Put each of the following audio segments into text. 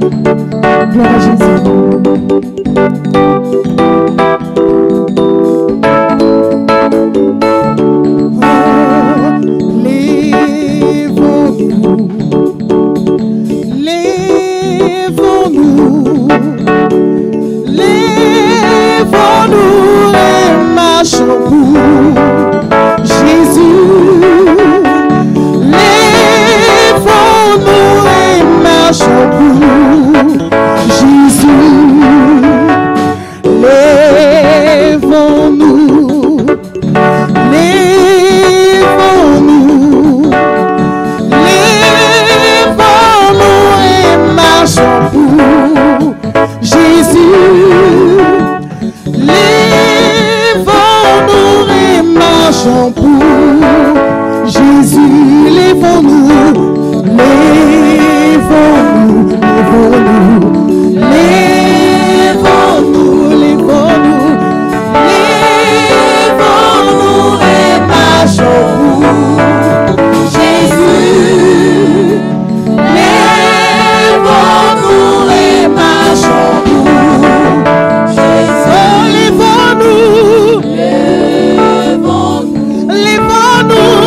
Gloire à Jésus. Lèvons-nous et marchons pour Jésus. Lèvons-nous et marchons pour Jésus. Lèvons-nous, lèvons-nous, lèvons-nous et marchons pour Jésus. Lèvons-nous et marchons pour Jésus. Lèvons-nous, lèvons-nous, lèvons-nous, lèvons-nous, lèvons-nous, lèvons-nous et marchons pour Jésus. Lèvons-nous et marchons pour Jésus. Lèvons-nous, lèvons-nous, lèvons-nous,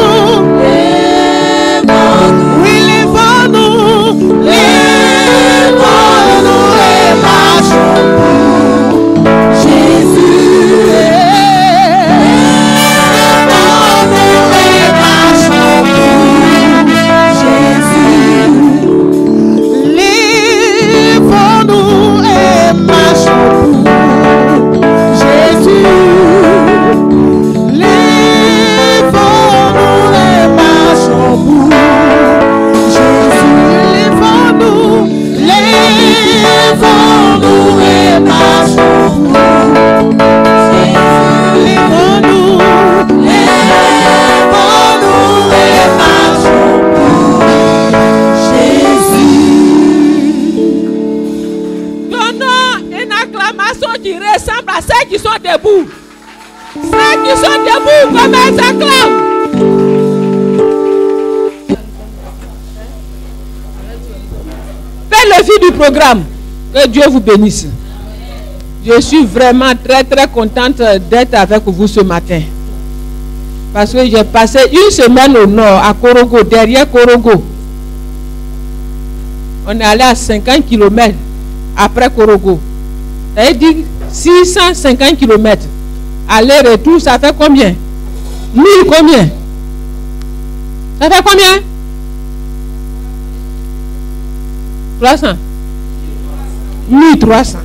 oui, lèvons-nous, lèvons-nous et marchons pour Jésus. Lèvons-nous et marchons pour Jésus. Lèvons-nous et marchons pour Jésus. Lèvons-nous et marchons pour Jésus. Lèvons-nous, lèvons-nous et marchons pour Jésus. Lèvons-nous, lèvons-nous et marchons pour Jésus. Donnons une acclamation qui ressemble à ceux qui sont debout. Ceux qui sont debout, comme elles acclament. Faites le fil du programme. Que Dieu vous bénisse. Je suis vraiment très contente d'être avec vous ce matin. Parce que j'ai passé une semaine au nord, à Korogo, derrière Korogo. On est allé à 50 km après Korogo. Ça veut dire 650 km. Aller-retour, ça fait combien? 1000 combien? Ça fait combien? 300. 1300.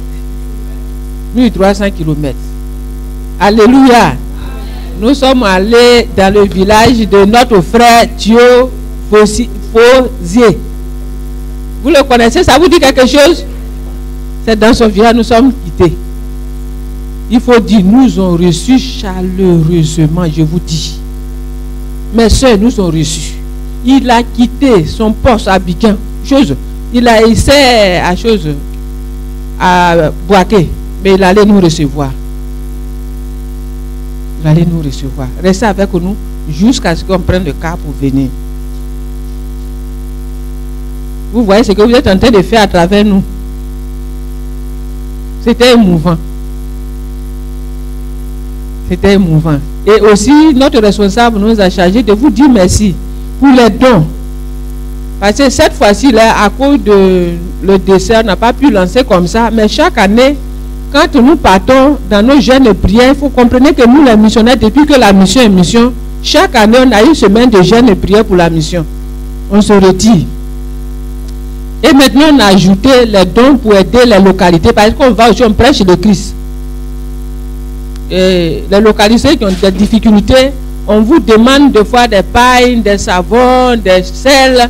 1300 km. Alléluia. Nous sommes allés dans le village de notre frère Thio Fosier. Vous le connaissez? Ça vous dit quelque chose? C'est dans son village nous sommes quittés. Il faut dire, nous ont reçus chaleureusement, je vous dis. Mes soeurs nous ont reçus. Il a quitté son poste à Biquin. Il a essayé à Boaké, mais il allait nous recevoir. Il allait nous recevoir. Restez avec nous jusqu'à ce qu'on prenne le car pour venir. Vous voyez ce que vous êtes en train de faire à travers nous. C'était émouvant. C'était émouvant. Et aussi, notre responsable nous a chargé de vous dire merci pour les dons. Parce que cette fois-ci, là, à cause de le décès, on n'a pas pu lancer comme ça. Mais chaque année, quand nous partons dans nos jeûnes de prière, il faut comprendre que nous, les missionnaires, depuis que la mission est mission, chaque année, on a une semaine de jeûne de prière pour la mission. On se retire. Et maintenant, on a ajouté les dons pour aider les localités. Parce qu'on va aussi, on prêche le Christ. Et les localités qui ont des difficultés, on vous demande de faire des pailles, des savons, des sels.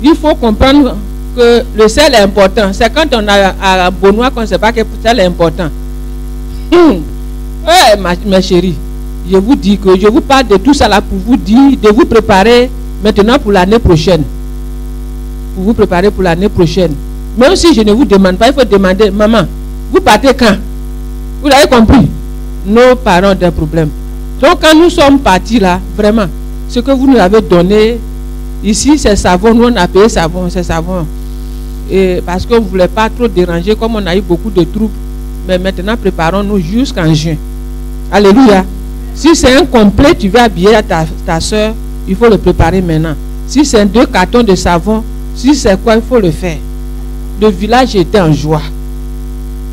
Il faut comprendre que le sel est important. C'est quand on a à Benoît qu'on ne sait pas que le sel est important. Ouais, ma chérie, je vous dis que je vous parle de tout ça là pour vous dire de vous préparer maintenant pour l'année prochaine. Pour vous préparer pour l'année prochaine. Même si je ne vous demande pas, il faut demander, maman, vous partez quand? Vous l'avez compris? Nos parents ont des problèmes. Donc quand nous sommes partis là, vraiment, ce que vous nous avez donné, ici c'est savon, nous on a payé savon, c'est savon. Et parce qu'on ne voulait pas trop déranger, comme on a eu beaucoup de troupes. Mais maintenant, préparons-nous jusqu'en juin. Alléluia. Si c'est un complet, tu veux habiller ta soeur, il faut le préparer maintenant. Si c'est 2 cartons de savon, si c'est quoi, il faut le faire. Le village était en joie.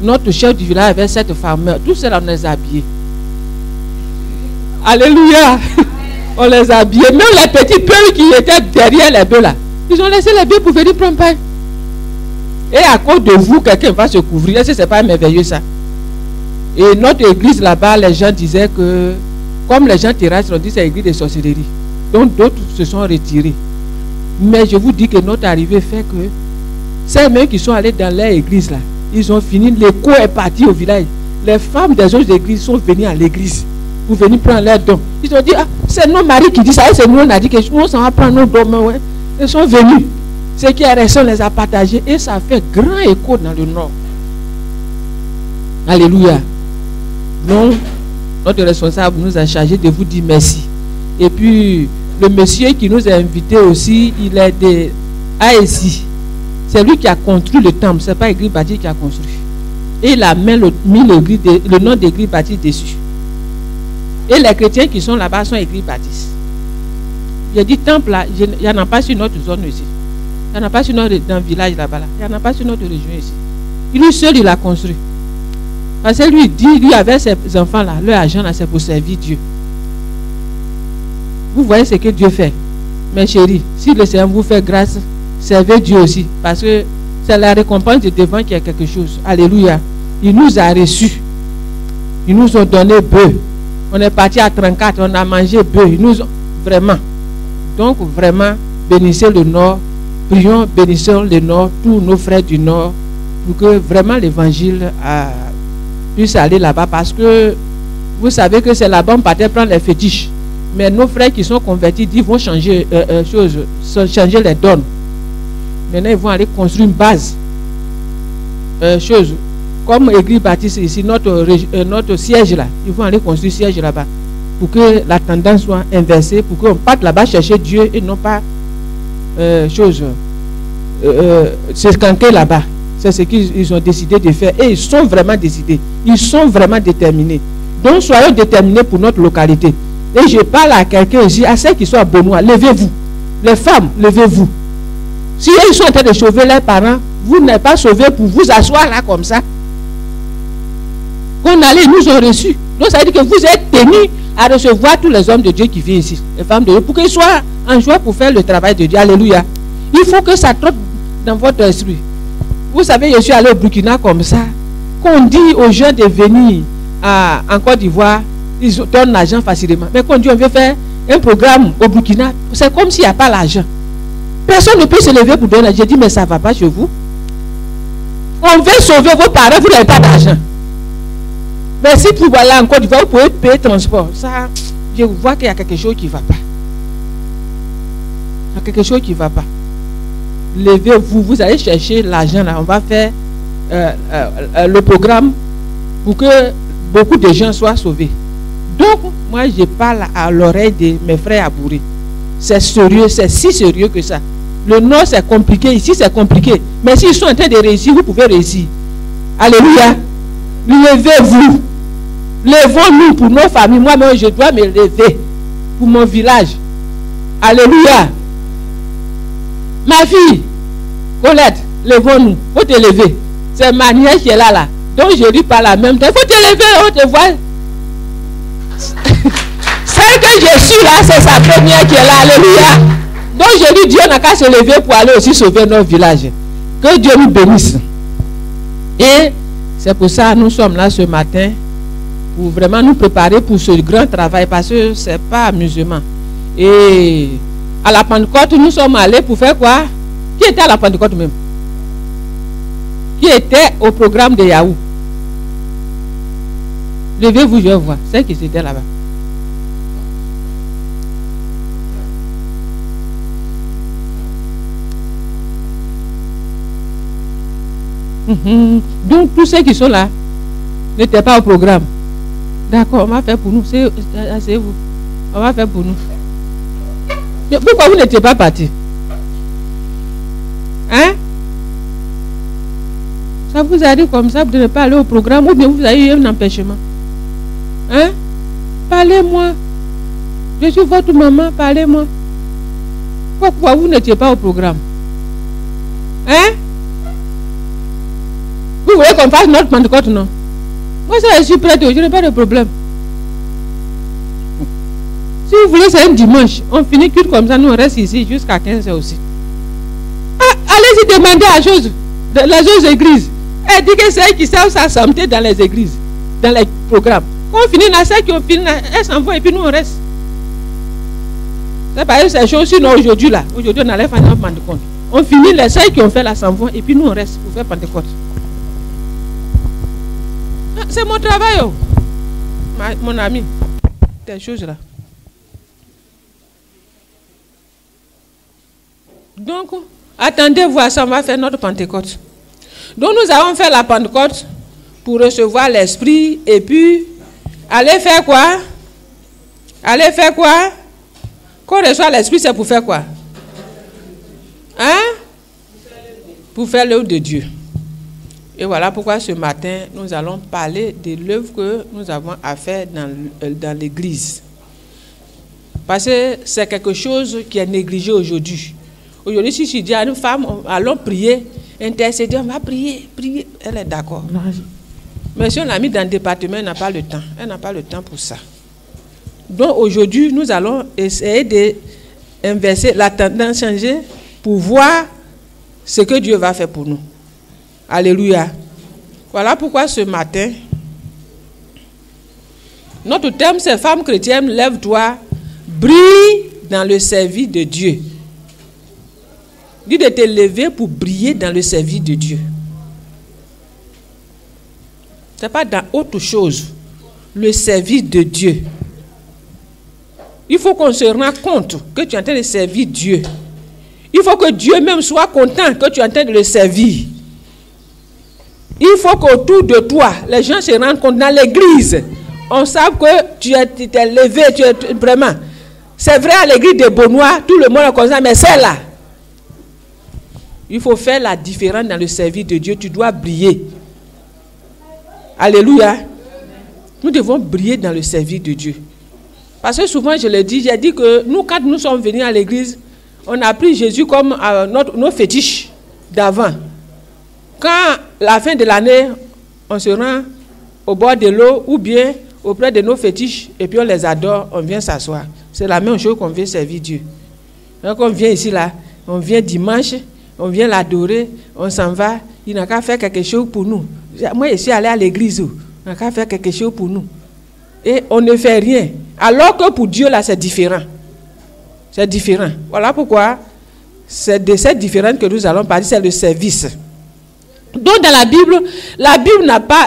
Notre chef du village avait 7 femmes. Tous ceux-là, on les a habillés. Alléluia. On les a habillés. Même les petits bœufs qui étaient derrière les bœufs là, ils ont laissé les bœufs pour venir prendre pain. Et à cause de vous, quelqu'un va se couvrir. Est-ce que c'est pas merveilleux ça? Et notre église là-bas, les gens disaient que, comme les gens terrestres, on dit que c'est l'église de sorcellerie. Donc d'autres se sont retirés. Mais je vous dis que notre arrivée fait que ces mêmes qui sont allés dans leur église là, ils ont fini, l'écho est parti au village. Les femmes des autres églises sont venues à l'église pour venir prendre leurs dons. Ils ont dit, ah, c'est nos maris qui disent ça, et c'est nous, on a dit que nous, on s'en va prendre nos dons. Ouais. Ils sont venus. Ce qui est resté, on les a partagés et ça fait grand écho dans le nord. Alléluia. Donc, notre responsable nous a chargé de vous dire merci. Et puis, le monsieur qui nous a invités aussi, il est de ASI. C'est lui qui a construit le temple, ce n'est pas l'église bâtie qui a construit. Et il a mis le nom d'église bâtie dessus. Et les chrétiens qui sont là-bas sont église baptiste. J'ai dit temple là, il n'y en a pas sur notre zone ici. Il n'y en a pas sur notre dans le village là-bas. Là. Il n'y en a pas sur notre région ici. Lui seul, il a construit. Parce que lui dit, lui avec ses enfants là, leur argent là, c'est pour servir Dieu. Vous voyez ce que Dieu fait. Mes chéris, si le Seigneur vous fait grâce, servez Dieu aussi. Parce que c'est la récompense de devant qui a quelque chose. Alléluia. Il nous a reçus. Ils nous ont donné bœuf. On est parti à 34, on a mangé bœuf. Ils nous ont vraiment. Donc vraiment, bénissez le Nord. Prions, bénissons le Nord, tous nos frères du Nord, pour que vraiment l'évangile puisse aller là-bas. Parce que vous savez que c'est là-bas on partait prendre les fétiches. Mais nos frères qui sont convertis ils vont changer changer les dons. Maintenant, ils vont aller construire une base. Comme l'église baptiste ici, notre siège là, ils vont aller construire un siège là-bas. Pour que la tendance soit inversée, pour qu'on parte là-bas chercher Dieu et non pas se scanquer là-bas. C'est ce qu'ils ont décidé de faire. Et ils sont vraiment décidés. Ils sont vraiment déterminés. Donc, soyons déterminés pour notre localité. Et je parle à quelqu'un ici, à ceux qui sont à Benoît, levez-vous. Les femmes, levez-vous. Si ils sont en train de sauver leurs parents, vous n'êtes pas sauvés pour vous asseoir là comme ça. Qu'on allait, ils nous ont reçus. Donc ça veut dire que vous êtes tenus à recevoir tous les hommes de Dieu qui viennent ici, les femmes de Dieu, pour qu'ils soient en joie pour faire le travail de Dieu. Alléluia. Il faut que ça trotte dans votre esprit. Vous savez, je suis allé au Burkina comme ça. Qu'on dit aux gens de venir en Côte d'Ivoire, ils donnent l'argent facilement. Mais quand on dit on veut faire un programme au Burkina, c'est comme s'il n'y a pas l'argent. Personne ne peut se lever pour donner. J'ai dit, mais ça ne va pas chez vous. On veut sauver vos parents, vous n'avez pas d'argent. Mais si vous allez en Côte d'Ivoire, vous pouvez payer le transport. Ça, je vois qu'il y a quelque chose qui ne va pas. Il y a quelque chose qui ne va pas. Levez-vous, vous allez chercher l'argent là. On va faire le programme pour que beaucoup de gens soient sauvés. Donc, moi, je parle à l'oreille de mes frères abourés. C'est sérieux, c'est si sérieux que ça. Le Nord, c'est compliqué. Ici, c'est compliqué. Mais s'ils sont en train de réussir, vous pouvez réussir. Alléluia. Levez-vous. Levons-nous pour nos familles. Moi-même, je dois me lever pour mon village. Alléluia. Ma fille, Colette, levons-nous. Il faut te lever. C'est ma nièce qui est là. Donc, je lui parle en même temps. Il faut te lever, on te voit. Celle que je suis là, c'est sa première qui est là. Alléluia. Donc, je lui dis, on n'a qu'à se lever pour aller aussi sauver notre village. Que Dieu nous bénisse. Et c'est pour ça que nous sommes là ce matin, pour vraiment nous préparer pour ce grand travail, parce que ce n'est pas amusement. Et à la Pentecôte, nous sommes allés pour faire quoi? Qui était à la Pentecôte même? Qui était au programme de Yahoo? Levez-vous, je vais voir. C'est qui c'était là-bas. Donc tous ceux qui sont là n'étaient pas au programme. D'accord, on va faire pour nous. Asseyez-vous. On va faire pour nous. Pourquoi vous n'étiez pas partis? Hein? Ça vous arrive comme ça de ne pas aller au programme ou bien vous avez eu un empêchement? Hein? Parlez-moi. Je suis votre maman, parlez-moi. Pourquoi vous n'étiez pas au programme? Hein? Vous voulez qu'on fasse notre Pentecôte, non? Moi, ça, je suis prête, je n'ai pas de problème. Si vous voulez, c'est un dimanche. On finit culte comme ça, nous on reste ici jusqu'à 15h aussi. Ah, allez-y demander à chose, les autres églises. Elle dit que c'est elles qui savent s'assembler dans les églises, dans les programmes. Quand on finit là, celles qui ont fini là, elles s'en vont et puis nous on reste. C'est pareil, ces choses, sinon aujourd'hui là, aujourd'hui on allait faire notre Pentecôte. On finit les celles qui ont fait là s'en vont et puis nous on reste pour faire Pentecôte. Ah, c'est mon travail, oh. Mon ami, des choses là. Donc, attendez voir ça, on va faire notre Pentecôte. Donc, nous allons faire la Pentecôte pour recevoir l'Esprit et puis, aller faire quoi? Aller faire quoi? Quand on reçoit l'Esprit, c'est pour faire quoi? Hein? Pour faire l'œuvre de Dieu. Et voilà pourquoi ce matin, nous allons parler de l'œuvre que nous avons à faire dans l'Église. Parce que c'est quelque chose qui est négligé aujourd'hui. Aujourd'hui, si je dis à une femme, allons prier, intercéder, on va prier, prier, elle est d'accord. Mais si on l'a mis dans le département, elle n'a pas le temps. Elle n'a pas le temps pour ça. Donc aujourd'hui, nous allons essayer d'inverser la tendance, changer, pour voir ce que Dieu va faire pour nous. Alléluia. Voilà pourquoi ce matin, notre thème c'est Femme chrétienne, lève-toi, brille dans le service de Dieu. Dis de te lever pour briller dans le service de Dieu. Ce n'est pas dans autre chose. Le service de Dieu. Il faut qu'on se rende compte que tu es en train de servir Dieu. Il faut que Dieu même soit content que tu es en train de le servir. Il faut qu'autour de toi, les gens se rendent compte. Dans l'église, on sait que tu t'es levé, tu es vraiment. C'est vrai à l'église de Beaunois, tout le monde est comme ça, mais c'est là. Il faut faire la différence dans le service de Dieu. Tu dois briller. Alléluia. Nous devons briller dans le service de Dieu. Parce que souvent, je le dis, j'ai dit que nous, quand nous sommes venus à l'église, on a pris Jésus comme nos fétiches d'avant. Quand, la fin de l'année, on se rend au bord de l'eau ou bien auprès de nos fétiches et puis on les adore, on vient s'asseoir. C'est la même chose qu'on vient servir Dieu. Donc on vient ici, là, on vient dimanche, on vient l'adorer, on s'en va, il n'a qu'à faire quelque chose pour nous. Moi, je suis allé à l'église, il n'a qu'à faire quelque chose pour nous. Et on ne fait rien. Alors que pour Dieu, là, c'est différent. C'est différent. Voilà pourquoi c'est de cette différence que nous allons parler, c'est le service. Donc, dans la Bible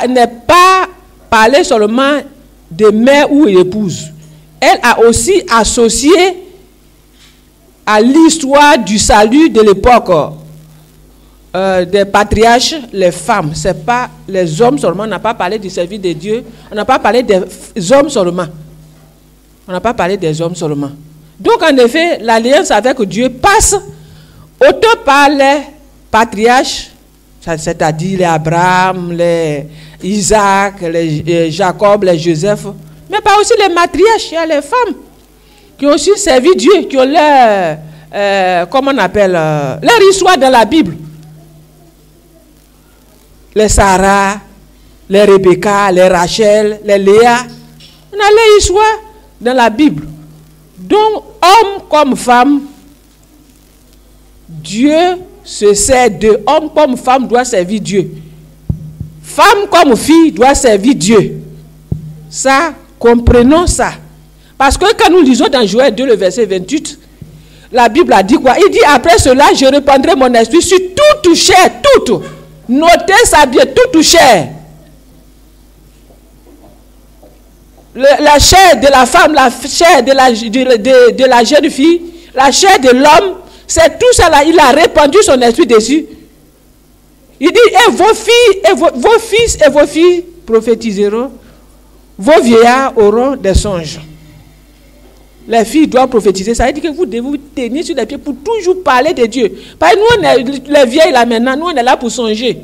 n'est pas parlé seulement de mère ou épouse. Elle a aussi associé à l'histoire du salut de l'époque des patriarches, les femmes. Ce n'est pas les hommes seulement. On n'a pas parlé du service de Dieu. On n'a pas parlé des hommes seulement. On n'a pas parlé des hommes seulement. Donc, en effet, l'alliance avec Dieu passe autant par les patriarches, c'est-à-dire les Abraham, les Isaac, les Jacob, les Joseph, mais pas aussi les matriarches, il y a les femmes qui ont aussi servi Dieu, qui ont leur, comment on appelle, leur histoire dans la Bible. Les Sarah, les Rebecca, les Rachel, les Léa, on a leur histoire dans la Bible. Donc, homme comme femme, Dieu se sert de homme comme femme doit servir Dieu. Femme comme fille doit servir Dieu. Ça, comprenons ça. Parce que quand nous lisons dans Joël 2, le verset 28, la Bible a dit quoi? Il dit, après cela, je répandrai mon esprit sur toute chair, toute. Notez ça bien, toute chair. La chair de la femme, la chair de la jeune fille, la chair de l'homme, c'est tout ça là, il a répandu son esprit dessus. Il dit, et vos filles, et vos fils et vos filles prophétiseront, vos vieillards auront des songes. Les filles doivent prophétiser, ça veut dire que vous devez vous tenir sur les pieds pour toujours parler de Dieu. Parce que nous, on est les vieilles là maintenant, nous on est là pour songer.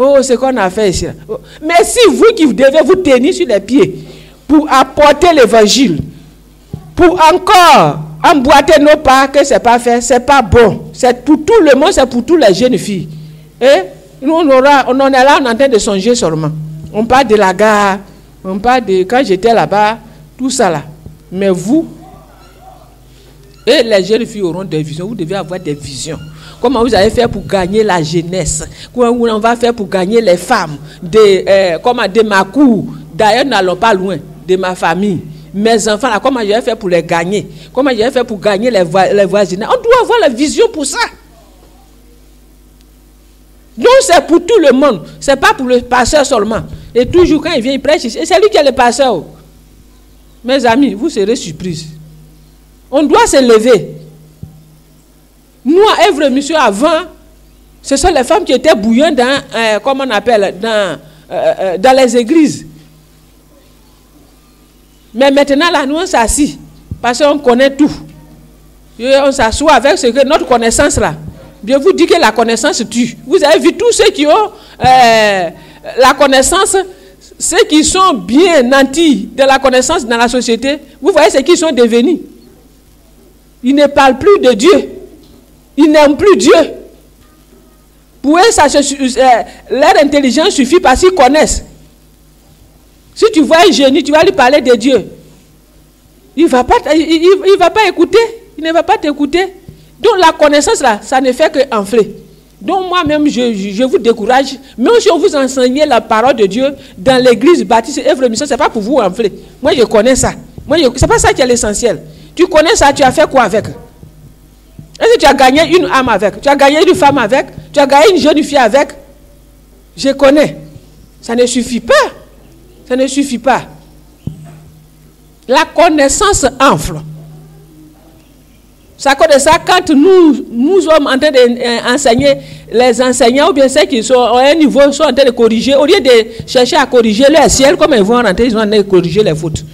Oh, c'est qu'on a fait ici. Oh. Mais si vous qui devez vous tenir sur les pieds pour apporter l'évangile, pour encore emboîter nos pas, que c'est pas fait, c'est pas bon. C'est pour tout le monde, c'est pour toutes les jeunes filles. Et nous, on est là, on est en train de songer seulement. On parle de la gare, on parle de quand j'étais là-bas, tout ça là. Mais vous, et les jeunes filles auront des visions. Vous devez avoir des visions. Comment vous allez faire pour gagner la jeunesse? Comment on va faire pour gagner les femmes de ma cour? D'ailleurs, n'allons pas loin de ma famille. Mes enfants, là, comment je vais faire pour les gagner? Comment je vais faire pour gagner les voisins? On doit avoir la vision pour ça. Donc, c'est pour tout le monde. Ce n'est pas pour le pasteur seulement. Et toujours, quand il vient, il prêche ici. Et c'est lui qui est le pasteur. Mes amis, vous serez surpris. On doit se lever. Nous, à Èvre Mission, avant, ce sont les femmes qui étaient bouillantes dans, comment on appelle, dans les églises. Mais maintenant, là, nous, on s'assit. Parce qu'on connaît tout. Et on s'assoit avec ce que notre connaissance, là. Je vous dis que la connaissance tue. Vous avez vu tous ceux qui ont la connaissance, ceux qui sont bien nantis de la connaissance dans la société, vous voyez ce qu'ils sont devenus. Ils ne parlent plus de Dieu. Ils n'aiment plus Dieu. Pour eux, leur intelligence suffit parce qu'ils connaissent. Si tu vois un génie, tu vas lui parler de Dieu. Il ne va pas écouter. Il ne va pas t'écouter. Donc la connaissance là, ça ne fait qu'enfler. Donc moi-même, je vous décourage. Même si on vous enseigne la parole de Dieu dans l'église baptiste Èvre Mission, ce n'est pas pour vous enfler. Moi, je connais ça. Ce n'est pas ça qui est l'essentiel. Tu connais ça, tu as fait quoi avec? Est-ce que tu as gagné une âme avec? Tu as gagné une femme avec? Tu as gagné une jeune fille avec? Je connais. Ça ne suffit pas. Ça ne suffit pas. La connaissance enfle. C'est à cause de ça, quand nous sommes en train d'enseigner, les enseignants ou bien ceux qui sont à un niveau sont en train de corriger, au lieu de chercher à corriger leur ciel, comme ils vont rentrer, ils sont en train de corriger les fautes.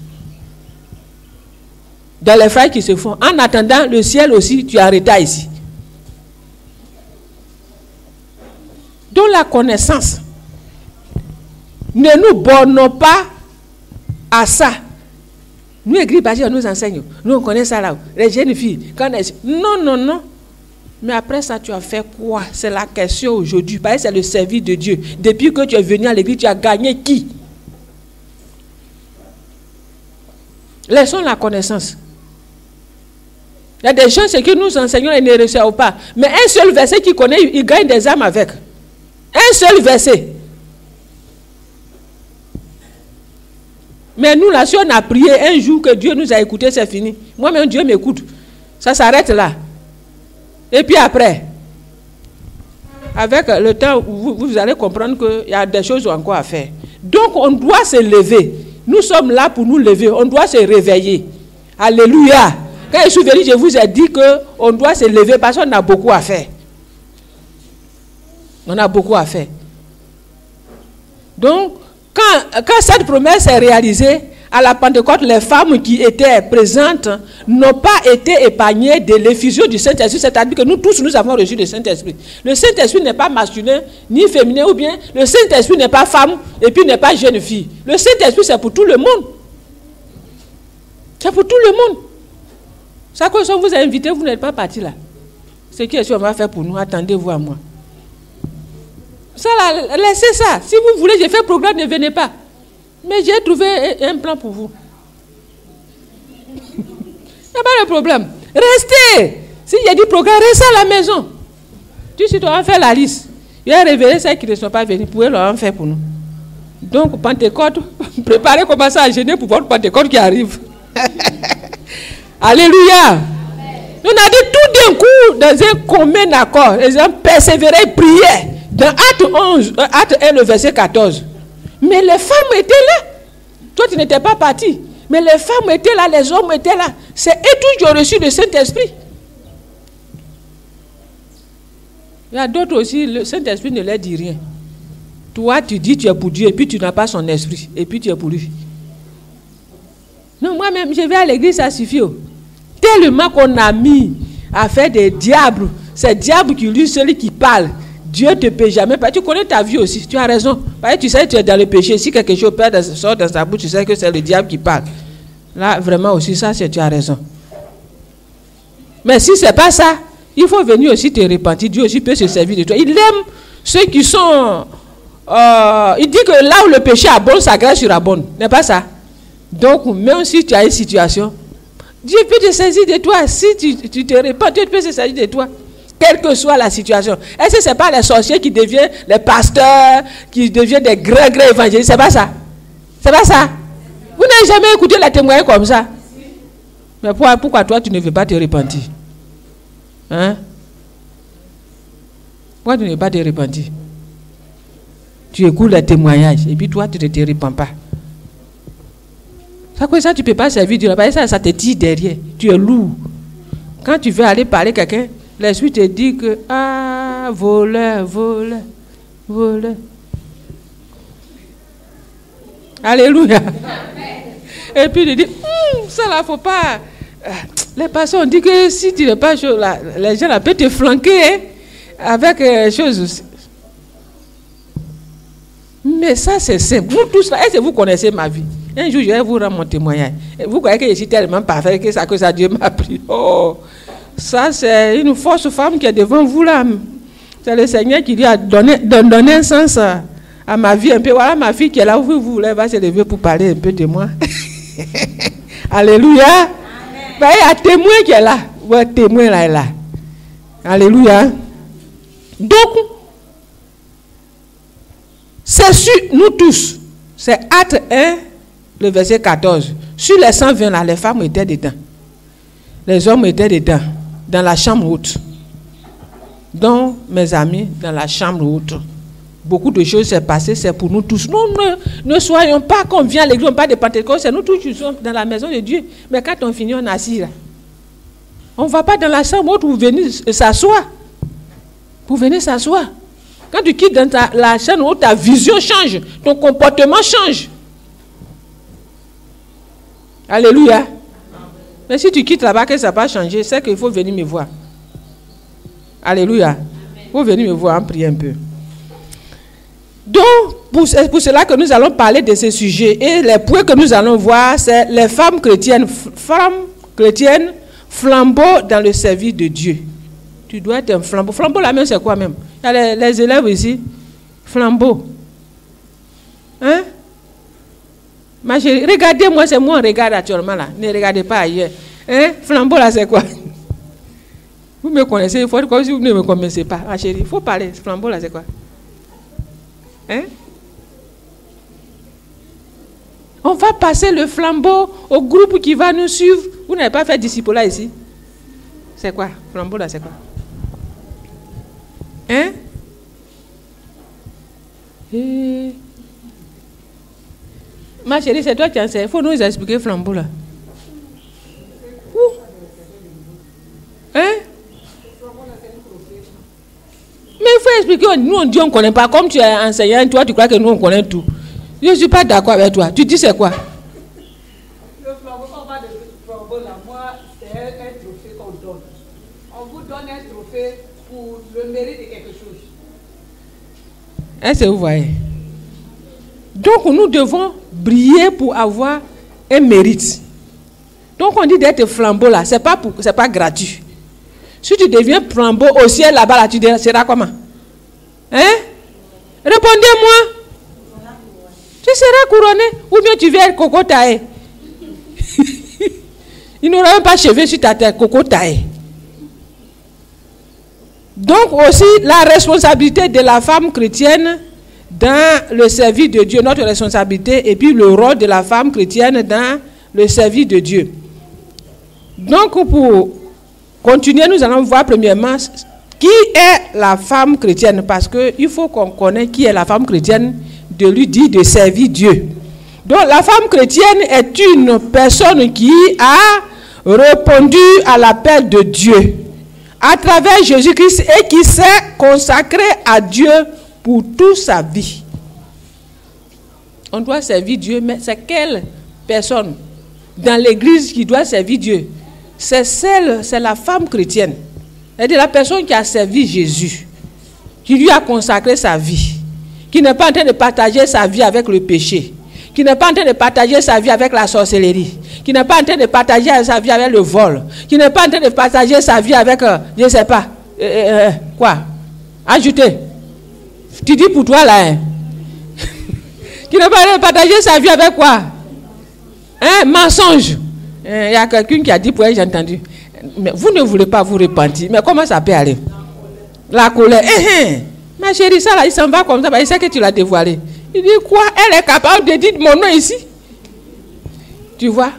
Dans les frères qui se font. En attendant, le ciel aussi, tu arrêtes ici. Donc la connaissance, ne nous bornons pas à ça. Nous, église bâtie, on nous enseigne. Nous, on connaît ça là. Les jeunes filles, quand elles... Non. Mais après ça, tu as fait quoi? C'est la question aujourd'hui. Parce que c'est le service de Dieu. Depuis que tu es venu à l'église, tu as gagné qui? Laissons la connaissance. Il y a des gens, ce que nous enseignons, ils ne reçoivent pas. Mais un seul verset qu'ils connaissent, ils gagnent des âmes avec. Un seul verset. Mais nous, là, si on a prié un jour que Dieu nous a écoutés, c'est fini. Moi-même, Dieu m'écoute. Ça s'arrête là. Et puis après, avec le temps, vous allez comprendre qu'il y a des choses encore à faire. Donc, on doit se lever. Nous sommes là pour nous lever. On doit se réveiller. Alléluia. Quand je suis venu, je vous ai dit qu'on doit se lever parce qu'on a beaucoup à faire. On a beaucoup à faire. Donc, quand cette promesse est réalisée, à la Pentecôte, les femmes qui étaient présentes n'ont pas été épargnées de l'effusion du Saint-Esprit, c'est-à-dire que nous tous, nous avons reçu le Saint-Esprit. Le Saint-Esprit n'est pas masculin, ni féminin, ou bien le Saint-Esprit n'est pas femme, et puis n'est pas jeune fille. Le Saint-Esprit, c'est pour tout le monde. C'est pour tout le monde. Ça, quand on vous a invité, vous n'êtes pas parti là. Ce qu'on va faire pour nous, attendez-vous à moi. Ça, là, laissez ça. Si vous voulez, j'ai fait programme, ne venez pas. Mais j'ai trouvé un plan pour vous. Il n'y a pas de problème. Restez. Si j'ai dit programme, restez à la maison. Tu dois faire la liste. Il y a révélé ceux qui ne sont pas venus. Vous pouvez leur en faire pour nous. Donc, Pentecôte, préparez, commencez à gêner pour votre Pentecôte qui arrive. Alléluia. On a dit tout d'un coup, dans un commun accord, les hommes persévéraient, priaient. Dans Acte 1, le verset 14. Mais les femmes étaient là. Toi, tu n'étais pas parti. Mais les femmes étaient là, les hommes étaient là. C'est eux tous qui ont reçu le Saint-Esprit. Il y a d'autres aussi, le Saint-Esprit ne leur dit rien. Toi, tu dis tu es pour Dieu, et puis tu n'as pas son esprit, et puis tu es pour lui. Non, moi-même, je vais à l'église, ça suffit. Tellement qu'on a mis à faire des diables. C'est diable qui lui, celui qui parle. Dieu te paie jamais. Tu connais ta vie aussi. Tu as raison. Tu sais que tu es dans le péché. Si quelque chose sort dans sa bouche, tu sais que c'est le diable qui parle. Là, vraiment aussi, ça, tu as raison. Mais si ce n'est pas ça, il faut venir aussi te repentir. Dieu aussi peut se servir de toi. Il aime ceux qui sont... il dit que là où le péché abonde, sa grâce surabonde. N'est pas ça? Donc, même si tu as une situation, Dieu peut te saisir de toi. Si tu te repens, Dieu peut se saisir de toi. Quelle que soit la situation. Est-ce que ce n'est pas les sorciers qui deviennent les pasteurs, qui deviennent des grands évangélistes? C'est pas ça. C'est pas ça. Vous n'avez jamais écouté la témoignage comme ça. Mais pourquoi toi, tu ne veux pas te repentir? Hein? Pourquoi tu ne veux pas te repentir? Tu écoutes les témoignages et puis toi, tu ne te repens pas. Ça, tu ne peux pas servir Dieu. Ça te tire derrière. Tu es lourd. Quand tu veux aller parler à quelqu'un, l'esprit te dit que, voleur. Alléluia. Et puis il dit, ça là, faut pas. Les personnes disent que si tu n'es pas chaud, là, les gens là, peuvent te flanquer avec choses aussi. Mais ça, c'est simple. Vous tous là, est-ce que vous connaissez ma vie? Un jour, je vais vous rendre mon témoignage. Et vous croyez que je suis tellement parfait que ça Dieu m'a pris. Oh, ça, c'est une force femme qui est devant vous là. C'est le Seigneur qui lui a donné un sens à ma vie un peu. Voilà ma fille qui est là, vous elle va se lever pour parler un peu de moi. Alléluia. Ben, il y a un témoin qui est là. Ouais, témoin là est là. Alléluia. Donc, c'est sur nous tous. C'est Actes 1, le verset 14. Sur les 120 là, les femmes étaient dedans. Les hommes étaient dedans, dans la chambre haute. Donc, mes amis, dans la chambre haute. Beaucoup de choses s'est passé, c'est pour nous tous. Nous ne soyons pas qu'on vient à l'église, on parle de Pentecôte, c'est nous tous qui sommes dans la maison de Dieu. Mais quand on finit, on est assis là. On ne va pas dans la chambre haute pour venir s'asseoir. Pour venir s'asseoir. Quand tu quittes dans la chambre haute, ta vision change, ton comportement change. Alléluia. Mais si tu quittes là-bas, que ça n'a pas changé, c'est qu'il faut venir me voir. Alléluia. Il faut venir me voir, en prier un peu. Donc, pour cela que nous allons parler de ce sujet. Et les points que nous allons voir, c'est les femmes chrétiennes. Femmes chrétiennes, flambeau dans le service de Dieu. Tu dois être un flambeau. Flambeau, là même, c'est quoi même? Il y a les élèves ici. Flambeau. Hein? Ma chérie, regardez-moi, c'est moi, on regarde actuellement là. Ne regardez pas ailleurs. Hein? Flambeau, là, c'est quoi? Vous me connaissez, il faut comme si vous ne me connaissez pas. Ma chérie, il faut parler. Flambeau, là, c'est quoi? Hein? On va passer le flambeau au groupe qui va nous suivre. Vous n'avez pas fait disciple là ici? C'est quoi? Flambeau là, c'est quoi? Hein? Ma chérie, c'est toi qui enseigne. Il faut nous expliquer flambeau là. Où? Hein? Mais il faut expliquer, nous on dit on ne connaît pas. Comme tu es enseignant, toi tu crois que nous on connaît tout. Je ne suis pas d'accord avec toi. Tu dis c'est quoi? Le flambeau, quand on parle de flambeau là, moi, c'est un trophée qu'on donne. On vous donne un trophée pour le mérite de quelque chose. Est-ce que vous voyez? Donc nous devons briller pour avoir un mérite. Donc on dit d'être flambeau là, c'est pas gratuit. Si tu deviens flambeau au ciel là-bas, là, tu seras comment? Hein? Répondez-moi. Tu seras couronné ou bien tu viens cocotailler. Il n'aura même pas cheveux sur ta tête, cocotailler. Donc aussi la responsabilité de la femme chrétienne dans le service de Dieu, notre responsabilité, et puis le rôle de la femme chrétienne dans le service de Dieu. Donc pour continuer, nous allons voir premièrement qui est la femme chrétienne, parce qu'il faut qu'on connaisse qui est la femme chrétienne, de lui dire de servir Dieu. Donc la femme chrétienne est une personne qui a répondu à l'appel de Dieu à travers Jésus-Christ et qui s'est consacrée à Dieu pour toute sa vie. On doit servir Dieu, mais c'est quelle personne dans l'église qui doit servir Dieu? C'est la femme chrétienne. C'est la personne qui a servi Jésus. qui lui a consacré sa vie, qui n'est pas en train de partager sa vie avec le péché, qui n'est pas en train de partager sa vie avec la sorcellerie, qui n'est pas en train de partager sa vie avec le vol, qui n'est pas en train de partager sa vie avec, je ne sais pas, quoi, ajouter. Tu dis pour toi là, hein? Qui n'est pas en train de partager sa vie avec quoi? Un mensonge. Il y a quelqu'un qui a dit, pour elle, j'ai entendu, mais vous ne voulez pas vous repentir, mais comment ça peut aller? La colère, ma chérie, ça là, il s'en va comme ça, il sait que tu l'as dévoilé. Il dit quoi? Elle est capable de dire mon nom ici. Tu vois?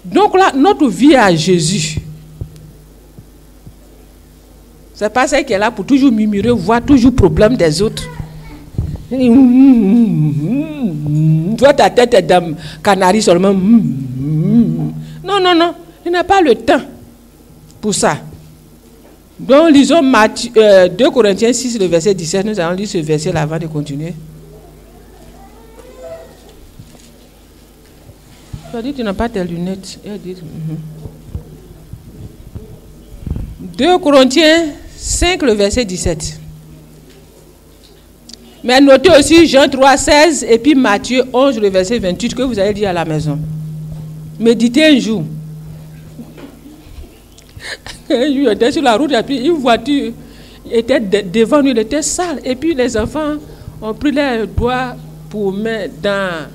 Donc là, notre vie à Jésus, c'est pas celle qui est là pour toujours murmurer, voir toujours problème des autres. Toi, ta tête est dans canari seulement. Non, non, non. Il n'a pas le temps pour ça. Donc, lisons 2 Corinthiens 6, le verset 17. Nous allons lire ce verset là avant de continuer. Tu as dit que tu n'as pas tes lunettes. 2 Corinthiens 5, le verset 17. Mais notez aussi Jean 3, 16 et puis Matthieu 11, le verset 28 que vous allez lire à la maison. Méditez un jour. Un jour, il était sur la route et puis une voiture était devant nous, il était sale. Et puis les enfants ont pris leurs doigts pour mettre dans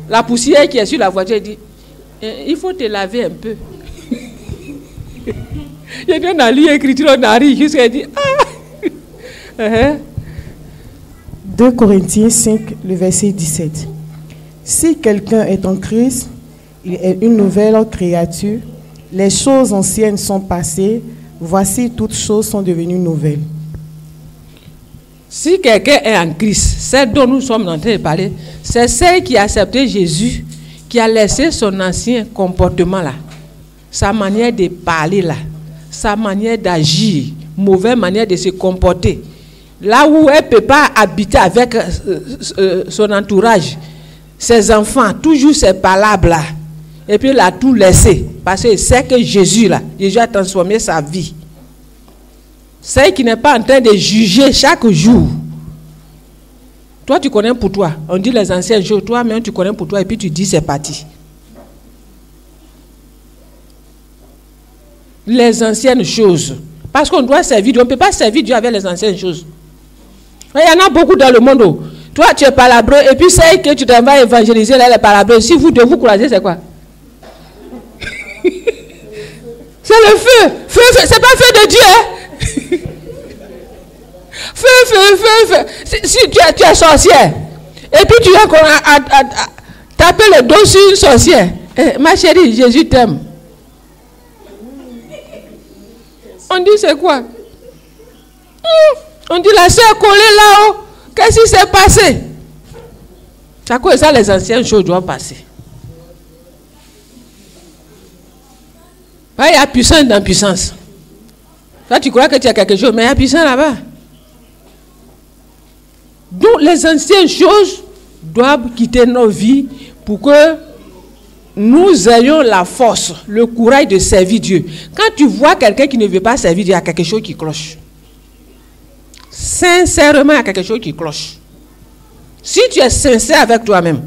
la poussière qui est sur la voiture. Il dit, il faut te laver un peu. Il y a un allié écriture, on arrive jusqu'à dire, ah! 2 Corinthiens 5, le verset 17. Si quelqu'un est en Christ, il est une nouvelle créature. Les choses anciennes sont passées. Voici, toutes choses sont devenues nouvelles. Si quelqu'un est en Christ, celle dont nous sommes en train de parler, c'est celle qui a accepté Jésus, qui a laissé son ancien comportement là, sa manière de parler là, sa manière d'agir, mauvaise manière de se comporter. Là où elle ne peut pas habiter avec son entourage, ses enfants, toujours ces palabres-là. Et puis elle a tout laissé. Parce qu'il sait que Jésus, là, Jésus a transformé sa vie. C'est qui n'est pas en train de juger chaque jour. Toi, tu connais pour toi. On dit les anciennes choses. Toi-même, tu connais pour toi. Et puis tu dis, c'est parti. Les anciennes choses. Parce qu'on doit servir Dieu. On ne peut pas servir Dieu avec les anciennes choses. Il y en a beaucoup dans le monde. Toi, tu es palabreux, et puis c'est que tu t'en vas évangéliser là, les palabreux. Si vous deux vous croisez, c'est quoi? C'est le feu. Feu, c'est pas feu de Dieu. Hein? Feu. Si tu es sorcière, et puis tu es encore à taper le dos sur une sorcière. Ma chérie, Jésus t'aime. On dit c'est quoi? On dit la soeur collée là-haut. Qu'est-ce qui s'est passé? C'est à cause de ça les anciennes choses doivent passer. Il y a puissance dans puissance. Toi, tu crois que tu as quelque chose, mais il y a puissance là-bas. Donc, les anciennes choses doivent quitter nos vies pour que nous ayons la force, le courage de servir Dieu. Quand tu vois quelqu'un qui ne veut pas servir Dieu, il y a quelque chose qui cloche. Sincèrement, il y a quelque chose qui cloche. Si tu es sincère avec toi-même,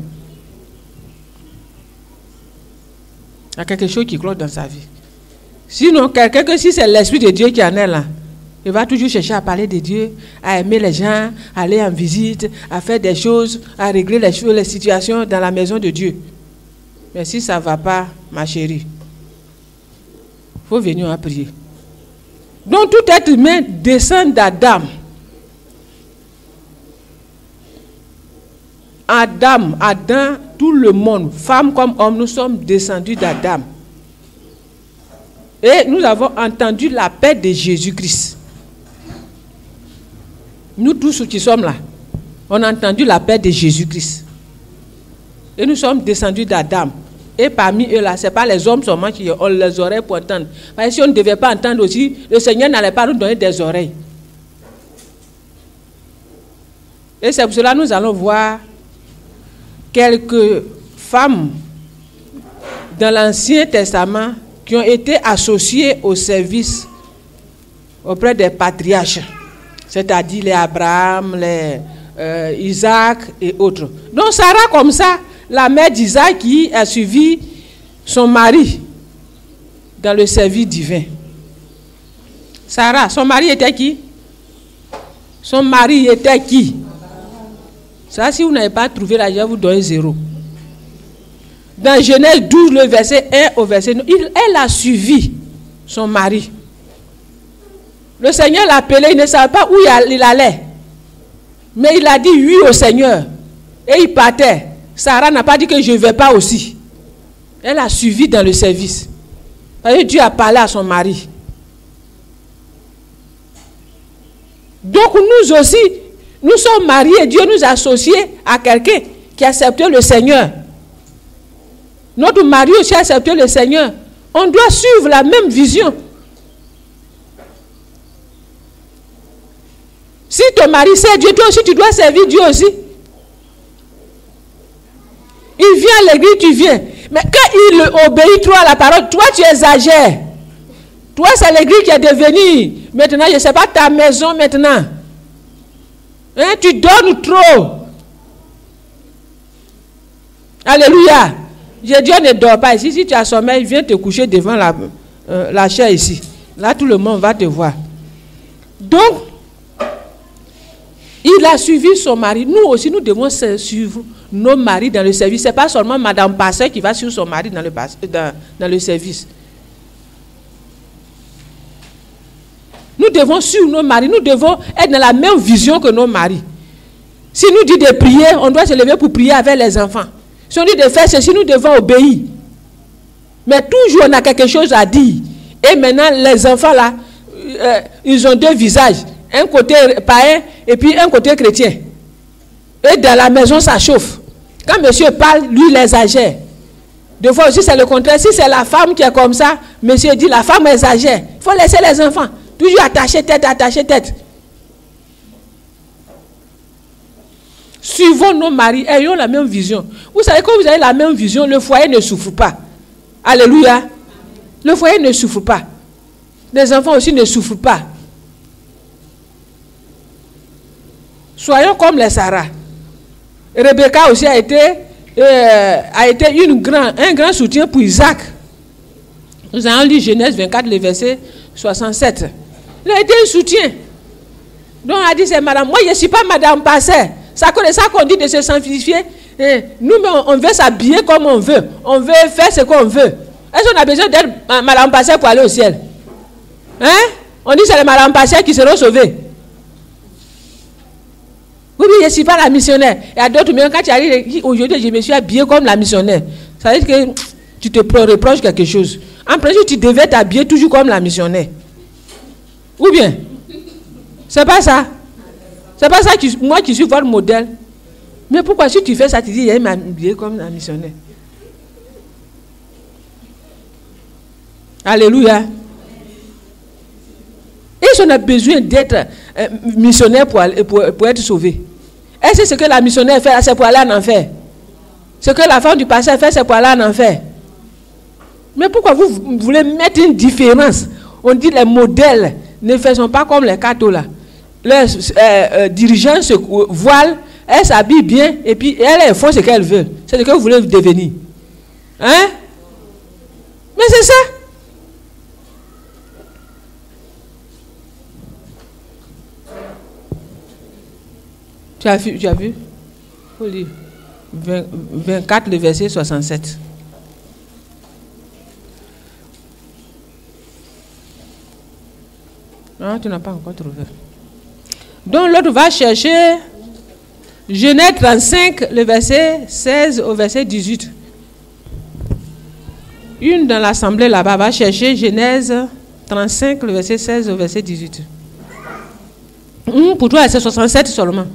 il y a quelque chose qui cloche dans sa vie. Sinon, quelqu'un que si c'est l'Esprit de Dieu qui en est là, il va toujours chercher à parler de Dieu, à aimer les gens, à aller en visite, à faire des choses, à régler les choses, les situations dans la maison de Dieu. Mais si ça ne va pas, ma chérie, il faut venir à prier. Donc tout être humain descend d'Adam. Adam, tout le monde, femme comme homme, nous sommes descendus d'Adam. Et nous avons entendu l'appel de Jésus-Christ. Nous tous qui sommes là, on a entendu l'appel de Jésus-Christ. Et nous sommes descendus d'Adam. Et parmi eux là, ce n'est pas les hommes seulement qui ont les oreilles pour entendre. Parce que si on ne devait pas entendre aussi, le Seigneur n'allait pas nous donner des oreilles. Et c'est pour cela que nous allons voir quelques femmes dans l'Ancien Testament qui ont été associées au service auprès des patriarches. c'est-à-dire les Abraham, les Isaac et autres. Donc Sarah, comme ça, la mère d'Isaac qui a suivi son mari dans le service divin. Sarah, son mari était qui? Son mari était qui? Ça, si vous n'avez pas trouvé là, je vais vous donner 0. Dans Genèse 12, le verset 1 au verset 9, elle a suivi son mari. Le Seigneur l'a appelé, il ne savait pas où il allait. Mais il a dit oui au Seigneur. Et il partait. Sarah n'a pas dit que je ne vais pas aussi. Elle a suivi dans le service. Et Dieu a parlé à son mari. Donc nous aussi, nous sommes mariés. Dieu nous a associés à quelqu'un qui a accepté le Seigneur. Notre mari aussi a accepté le Seigneur. On doit suivre la même vision. Si ton mari sert Dieu, toi aussi tu dois servir Dieu aussi. Il vient à l'église, tu viens. Mais quand il obéit trop à la parole, toi tu exagères. Toi c'est l'église qui est devenue maintenant, je ne sais pas, ta maison maintenant. Hein, tu donnes trop. Alléluia. Dieu ne dort pas ici. Si tu as sommeil, viens te coucher devant la chair ici. Là, tout le monde va te voir. Donc, il a suivi son mari. Nous aussi, nous devons suivre nos maris dans le service. Ce n'est pas seulement Madame Pasteur qui va suivre son mari dans le service. Nous devons suivre nos maris. Nous devons être dans la même vision que nos maris. Si nous dit de prier, on doit se lever pour prier avec les enfants. Si on dit de faire ceci, nous devons obéir. Mais toujours, on a quelque chose à dire. Et maintenant, les enfants là, ils ont deux visages. Un côté païen et puis un côté chrétien. Et dans la maison, ça chauffe. Quand monsieur parle, lui, il exagère. Des fois aussi, c'est le contraire. Si c'est la femme qui est comme ça, monsieur dit, la femme exagère. Il faut laisser les enfants. Toujours attacher tête, attacher tête. Suivons nos maris, ayons la même vision. Vous savez, quand vous avez la même vision, le foyer ne souffre pas. Alléluia. Le foyer ne souffre pas. Les enfants aussi ne souffrent pas. Soyons comme les Sarah. Rebecca aussi a été un grand soutien pour Isaac. Nous avons lu Genèse 24, le verset 67. Il a été un soutien. Donc on a dit, c'est madame. Moi, je ne suis pas madame Passer. Ça qu'on dit de se sanctifier. Nous, on veut s'habiller comme on veut. On veut faire ce qu'on veut. Est-ce qu'on a besoin d'être madame Passer pour aller au ciel? Hein? On dit que c'est les madame Passer qui seront sauvés. Oui, je ne suis pas la missionnaire. Il y a d'autres, mais quand tu arrives, aujourd'hui, je me suis habillée comme la missionnaire. Ça veut dire que tu te reproches quelque chose. En principe, tu devais t'habiller toujours comme la missionnaire. Ou bien? C'est pas ça. C'est pas ça que moi qui suis votre modèle. Mais pourquoi si tu fais ça, tu dis, il m'a habillé comme un missionnaire. Alléluia. Est-ce qu'on a besoin d'être missionnaire pour être sauvé? Est-ce que ce que la missionnaire fait, c'est pour aller en enfer? Ce que la femme du passé fait, c'est pour aller en enfer. Mais pourquoi vous voulez mettre une différence? On dit les modèles ne faisons pas comme les cathos là. Les dirigeants se voilent, elles s'habillent bien et puis elles font ce qu'elles veulent. C'est ce que vous voulez devenir. Hein? Mais c'est ça. Tu as vu? Faut lire. 24, le verset 67. Non, tu n'as pas encore trouvé. Donc l'autre va chercher Genèse 35, le verset 16 au verset 18. Une dans l'assemblée là-bas va chercher Genèse 35, le verset 16 au verset 18. Pour toi, c'est 67 seulement.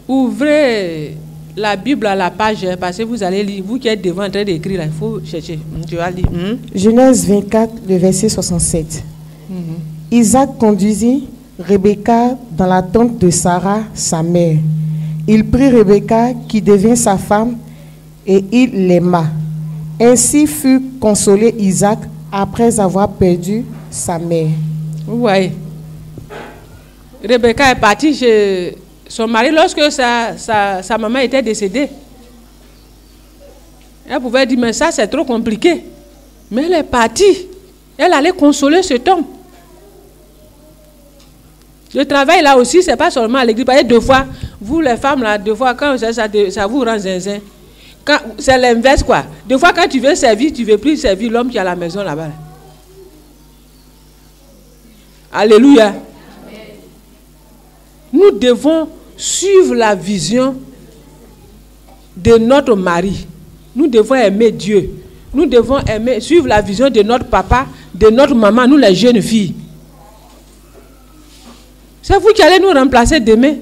Ouvrez la Bible à la page, parce que vous allez lire, vous qui êtes devant en train d'écrire, là, il faut chercher. Tu vas lire. Genèse 24, le verset 67. Isaac conduisit Rebecca dans la tente de Sarah, sa mère. Il prit Rebecca, qui devint sa femme, et il l'aima. Ainsi fut consolé Isaac après avoir perdu sa mère. Vous voyez. Rebecca est partie chez son mari lorsque sa maman était décédée. Elle pouvait dire, mais ça c'est trop compliqué. Mais elle est partie. Elle allait consoler cet homme. Le travail là aussi, c'est pas seulement à l'église. Parce que deux fois, vous les femmes là, deux fois, quand ça vous rend zinzin. C'est l'inverse quoi. Deux fois, quand tu veux servir, tu ne veux plus servir l'homme qui est à la maison là-bas. Alléluia. Nous devons suivre la vision de notre mari. Nous devons aimer Dieu. Nous devons suivre la vision de notre papa, de notre maman, nous les jeunes filles. C'est vous qui allez nous remplacer demain.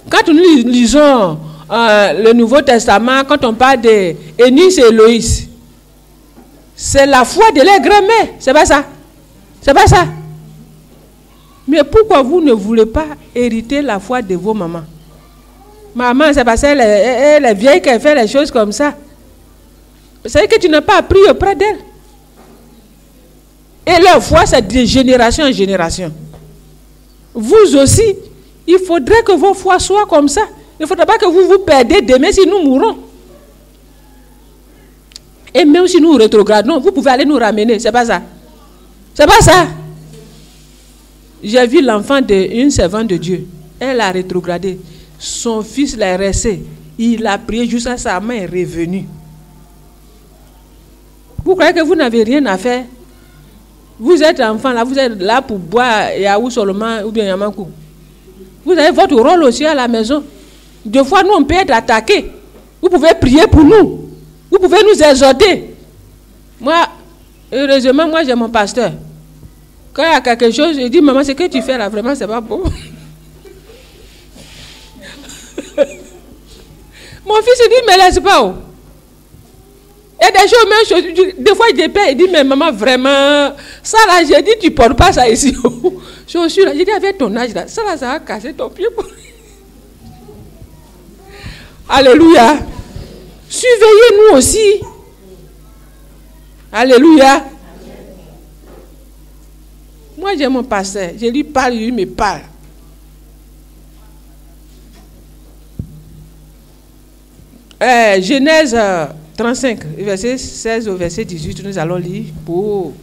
Quand nous lisons le Nouveau Testament, quand on parle d'Éunice et Loïs, c'est la foi de leur grand-mère. C'est pas ça? C'est pas ça? Mais pourquoi vous ne voulez pas hériter la foi de vos mamans? Maman, c'est parce qu'elle est vieille qu'elle fait les choses comme ça. C'est que tu n'as pas appris auprès d'elle. Et leur foi, c'est de génération en génération. Vous aussi, il faudrait que vos foi soient comme ça. Il ne faudrait pas que vous vous perdez demain si nous mourrons. Et même si nous rétrogradons, vous pouvez aller nous ramener. C'est pas ça. C'est pas ça. J'ai vu l'enfant d'une servante de Dieu. Elle a rétrogradé. Son fils l'a resté. Il a prié jusqu'à sa main est revenue. Vous croyez que vous n'avez rien à faire? Vous êtes enfant là, vous êtes là pour boire Yaou seulement ou bien Yamakou. Vous avez votre rôle aussi à la maison. Deux fois, nous, on peut être attaqués. Vous pouvez prier pour nous. Vous pouvez nous exhorter. Moi, heureusement, moi, j'ai mon pasteur. Quand il y a quelque chose, je dis, maman, ce que tu fais là, vraiment, c'est pas bon. Mon fils, il dit, mais laisse pas. Oh. Et des choses, même, des fois, il dépend, il dit, mais maman, vraiment, ça là, j'ai dit, tu ne portes pas ça ici. Je suis là, j'ai dit, avec ton âge là, ça là, ça va casser ton pied. Alléluia. Surveillez-nous aussi. Alléluia. Moi, j'ai mon pasteur, je lui parle, lui me parle. Genèse 35, verset 16 au verset 18, nous allons lire pour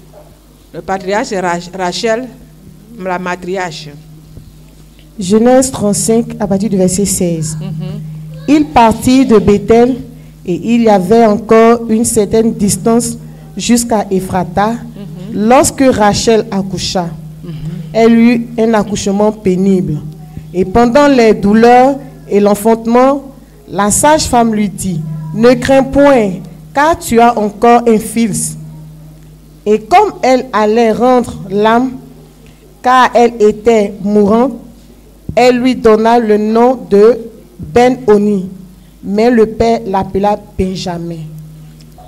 le patriarche Rachel, la matriarche. Genèse 35, à partir du verset 16. Il partit de Bethel et il y avait encore une certaine distance jusqu'à Ephrata. Lorsque Rachel accoucha, elle eut un accouchement pénible. Et pendant les douleurs et l'enfantement, la sage-femme lui dit, ne crains point, car tu as encore un fils. Et comme elle allait rendre l'âme, car elle était mourante, elle lui donna le nom de Ben-Oni. Mais le père l'appela Benjamin.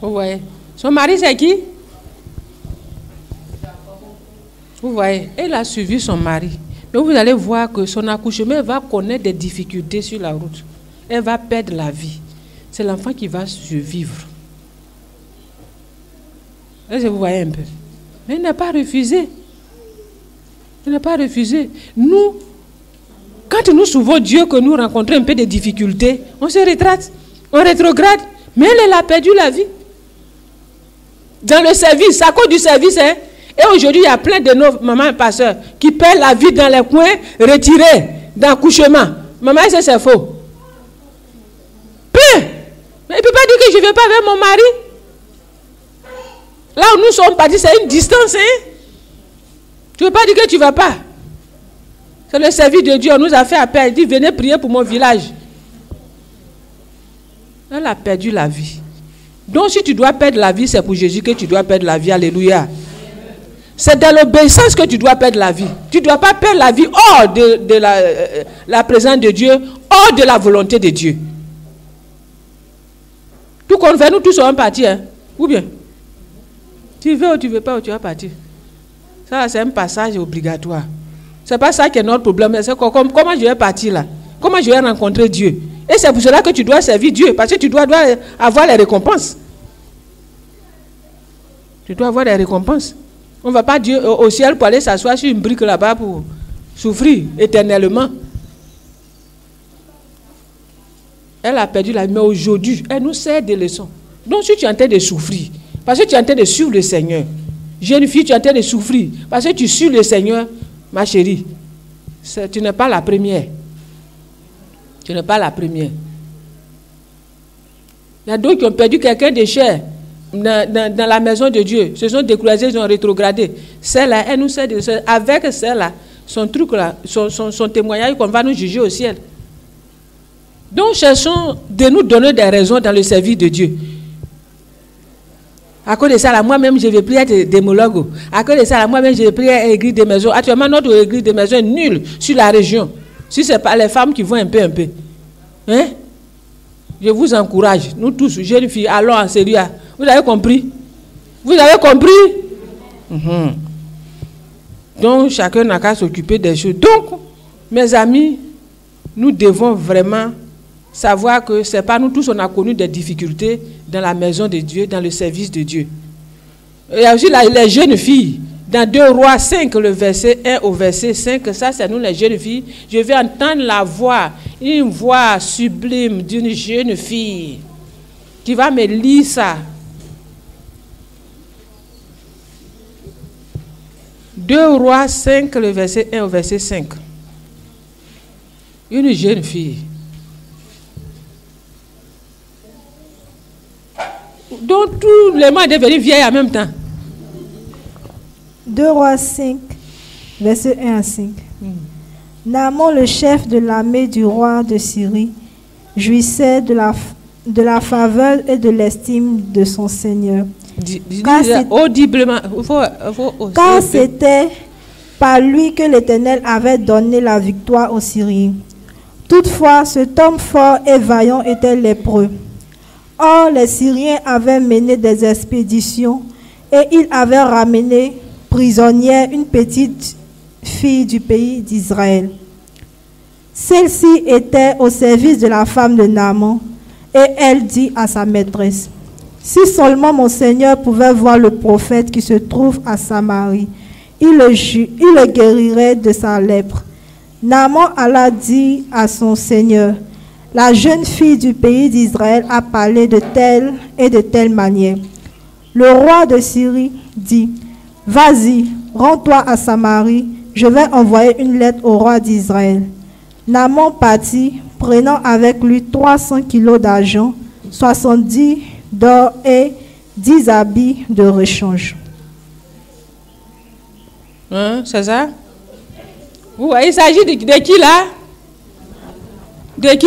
Vous voyez. Son mari, c'est qui? Vous voyez, elle a suivi son mari. Mais vous allez voir que son accouchement va connaître des difficultés sur la route. Elle va perdre la vie. C'est l'enfant qui va survivre. Est-ce que vous voyez un peu? Mais il n'a pas refusé. Il n'a pas refusé. Nous, quand nous sauvons Dieu, que nous rencontrons un peu de difficultés, on se retraite, on rétrograde. Mais elle a perdu la vie. Dans le service, à cause du service, hein. Et aujourd'hui, il y a plein de nos mamans et pasteurs qui perdent la vie dans les coins retirés d'accouchement. Maman, c'est faux. Plein. Mais il ne peut pas dire que je ne vais pas avec mon mari. Là où nous sommes partis, c'est une distance. Hein? Tu ne veux pas dire que tu ne vas pas. C'est le service de Dieu. On nous a fait appel. Il dit, venez prier pour mon village. Elle a perdu la vie. Donc si tu dois perdre la vie, c'est pour Jésus que tu dois perdre la vie. Alléluia. C'est dans l'obéissance que tu dois perdre la vie. Tu ne dois pas perdre la vie hors de la présence de Dieu, hors de la volonté de Dieu. Tout compte fait, nous tous sommes partis. Hein? Ou bien? Tu veux ou tu ne veux pas, ou tu vas partir. Ça, c'est un passage obligatoire. Ce n'est pas ça qui est notre problème. C'est comment je vais partir là? Comment je vais rencontrer Dieu? Et c'est pour cela que tu dois servir Dieu. Parce que tu dois avoir les récompenses. Tu dois avoir des récompenses. On ne va pas dire au ciel pour aller s'asseoir sur une brique là-bas pour souffrir éternellement. Elle a perdu la vie, mais aujourd'hui, elle nous sert des leçons. Donc si tu es en train de souffrir, parce que tu es en train de suivre le Seigneur, jeune fille, tu es en train de souffrir, parce que tu suis le Seigneur, ma chérie, tu n'es pas la première. Tu n'es pas la première. Il y a d'autres qui ont perdu quelqu'un de cher dans la maison de Dieu. Se sont découragés, ils ont rétrogradé. Celle-là, elle nous sert de leçons. Avec celle-là, son truc là, son témoignage qu'on va nous juger au ciel. Donc, cherchons de nous donner des raisons dans le service de Dieu. À cause de ça, là, moi-même, je vais prier être démologue. À cause de ça, là, moi-même, je vais prier à l'église des maisons. Actuellement, notre église des maisons est nulle sur la région. Si ce n'est pas les femmes qui vont un peu. Hein? Je vous encourage, nous tous, jeunes filles, allons en sérieux. Vous avez compris? Vous avez compris? Donc, chacun n'a qu'à s'occuper des choses. Donc, mes amis, nous devons vraiment savoir que ce n'est pas nous tous, on a connu des difficultés dans la maison de Dieu, dans le service de Dieu. Il y a aussi les jeunes filles. Dans 2 Rois 5, le verset 1 au verset 5, ça c'est nous les jeunes filles. Je vais entendre la voix, une voix sublime d'une jeune fille qui va me lire ça. 2 Rois 5, le verset 1 au verset 5. Une jeune fille. Donc tout le monde est devenu vieille en même temps. 2 Rois 5, verset 1 à 5. Naaman, le chef de l'armée du roi de Syrie, jouissait de la faveur et de l'estime de son Seigneur. Audiblement. Car c'était par lui que l'Éternel avait donné la victoire aux Syriens. Toutefois, cet homme fort et vaillant était lépreux. Or, les Syriens avaient mené des expéditions et ils avaient ramené prisonnière une petite fille du pays d'Israël. Celle-ci était au service de la femme de Naaman et elle dit à sa maîtresse: si seulement mon Seigneur pouvait voir le prophète qui se trouve à Samarie, il le guérirait de sa lèpre. Naaman alla dire à son Seigneur: la jeune fille du pays d'Israël a parlé de telle et de telle manière. Le roi de Syrie dit: vas-y, rends-toi à Samarie, je vais envoyer une lettre au roi d'Israël. Naaman partit, prenant avec lui 300 kilos d'argent, 70 d'or et 10 habits de rechange. C'est ça? Il s'agit de qui là? De qui?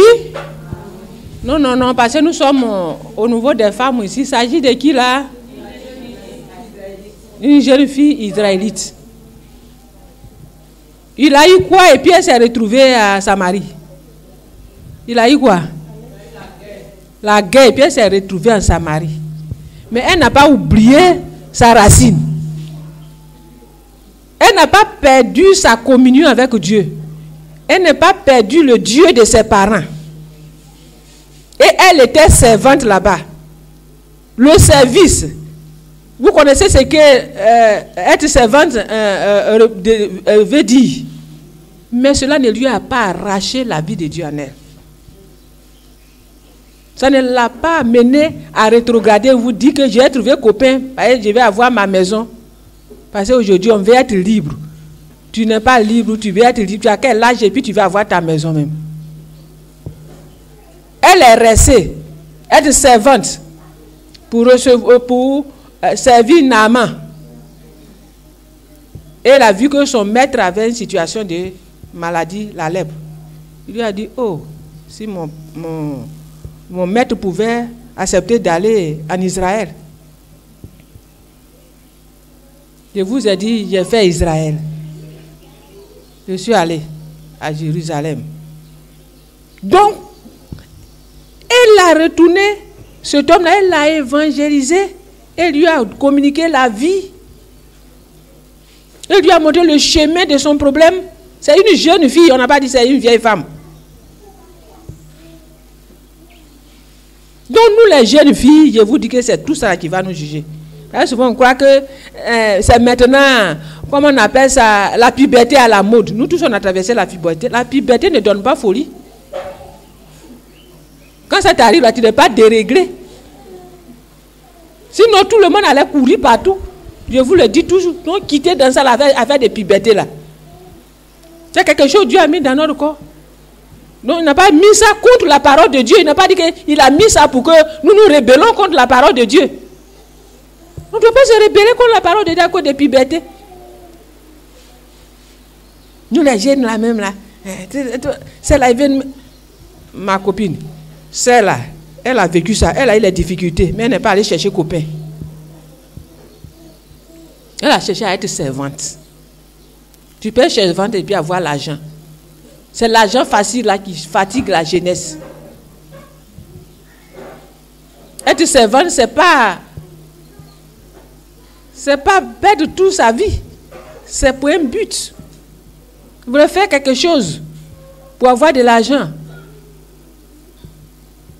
Non, parce que nous sommes au niveau des femmes ici. Il s'agit de qui là? Une jeune fille israélite. Il a eu quoi et puis elle s'est retrouvée à Samarie? Il a eu quoi? La guerre et puis elle s'est retrouvée en Samarie. Mais elle n'a pas oublié sa racine. Elle n'a pas perdu sa communion avec Dieu. Elle n'a pas perdu le Dieu de ses parents. Et elle était servante là-bas. Le service. Vous connaissez ce que être servante veut dire. Mais cela ne lui a pas arraché la vie de Dieu en elle. Ça ne l'a pas amené à rétrograder. Vous dites que j'ai trouvé copain, je vais avoir ma maison. Parce qu'aujourd'hui, on veut être libre. Tu n'es pas libre, tu veux être libre. Tu as quel âge et puis tu vas avoir ta maison même. Elle est restée être servante pour servir Naaman. Et elle a vu que son maître avait une situation de maladie, la lèpre. Il lui a dit: oh, si mon maître pouvait accepter d'aller en Israël. Je vous ai dit, j'ai fait Israël. Je suis allé à Jérusalem. Donc, elle l'a retourné, cet homme-là, elle l'a évangélisé, elle lui a communiqué la vie. Elle lui a montré le chemin de son problème. C'est une jeune fille, on n'a pas dit c'est une vieille femme. Donc nous les jeunes filles, je vous dis que c'est tout ça qui va nous juger. Souvent, on croit que c'est maintenant, comment on appelle ça, la puberté à la mode. Nous tous, on a traversé la puberté. La puberté ne donne pas folie. Quand ça t'arrive, là, tu n'es pas déréglé. Sinon, tout le monde allait courir partout. Je vous le dis toujours. Donc, quitter dans ça, à faire des pubertés, là. C'est quelque chose que Dieu a mis dans notre corps. Donc, il n'a pas mis ça contre la parole de Dieu. Il n'a pas dit qu'il a mis ça pour que nous nous rébellons contre la parole de Dieu. On ne doit pas se rebeller contre la parole de Dieu à cause des pubertés. Nous, les jeunes, là, même, là. Celle-là, ma copine. Celle-là, elle a vécu ça. Elle a eu les difficultés, mais elle n'est pas allée chercher copain. Elle a cherché à être servante. Tu peux être servante et puis avoir l'argent. C'est l'argent facile là qui fatigue la jeunesse. Être servante, c'est pas perdre toute sa vie. C'est pour un but. Vous voulez faire quelque chose pour avoir de l'argent.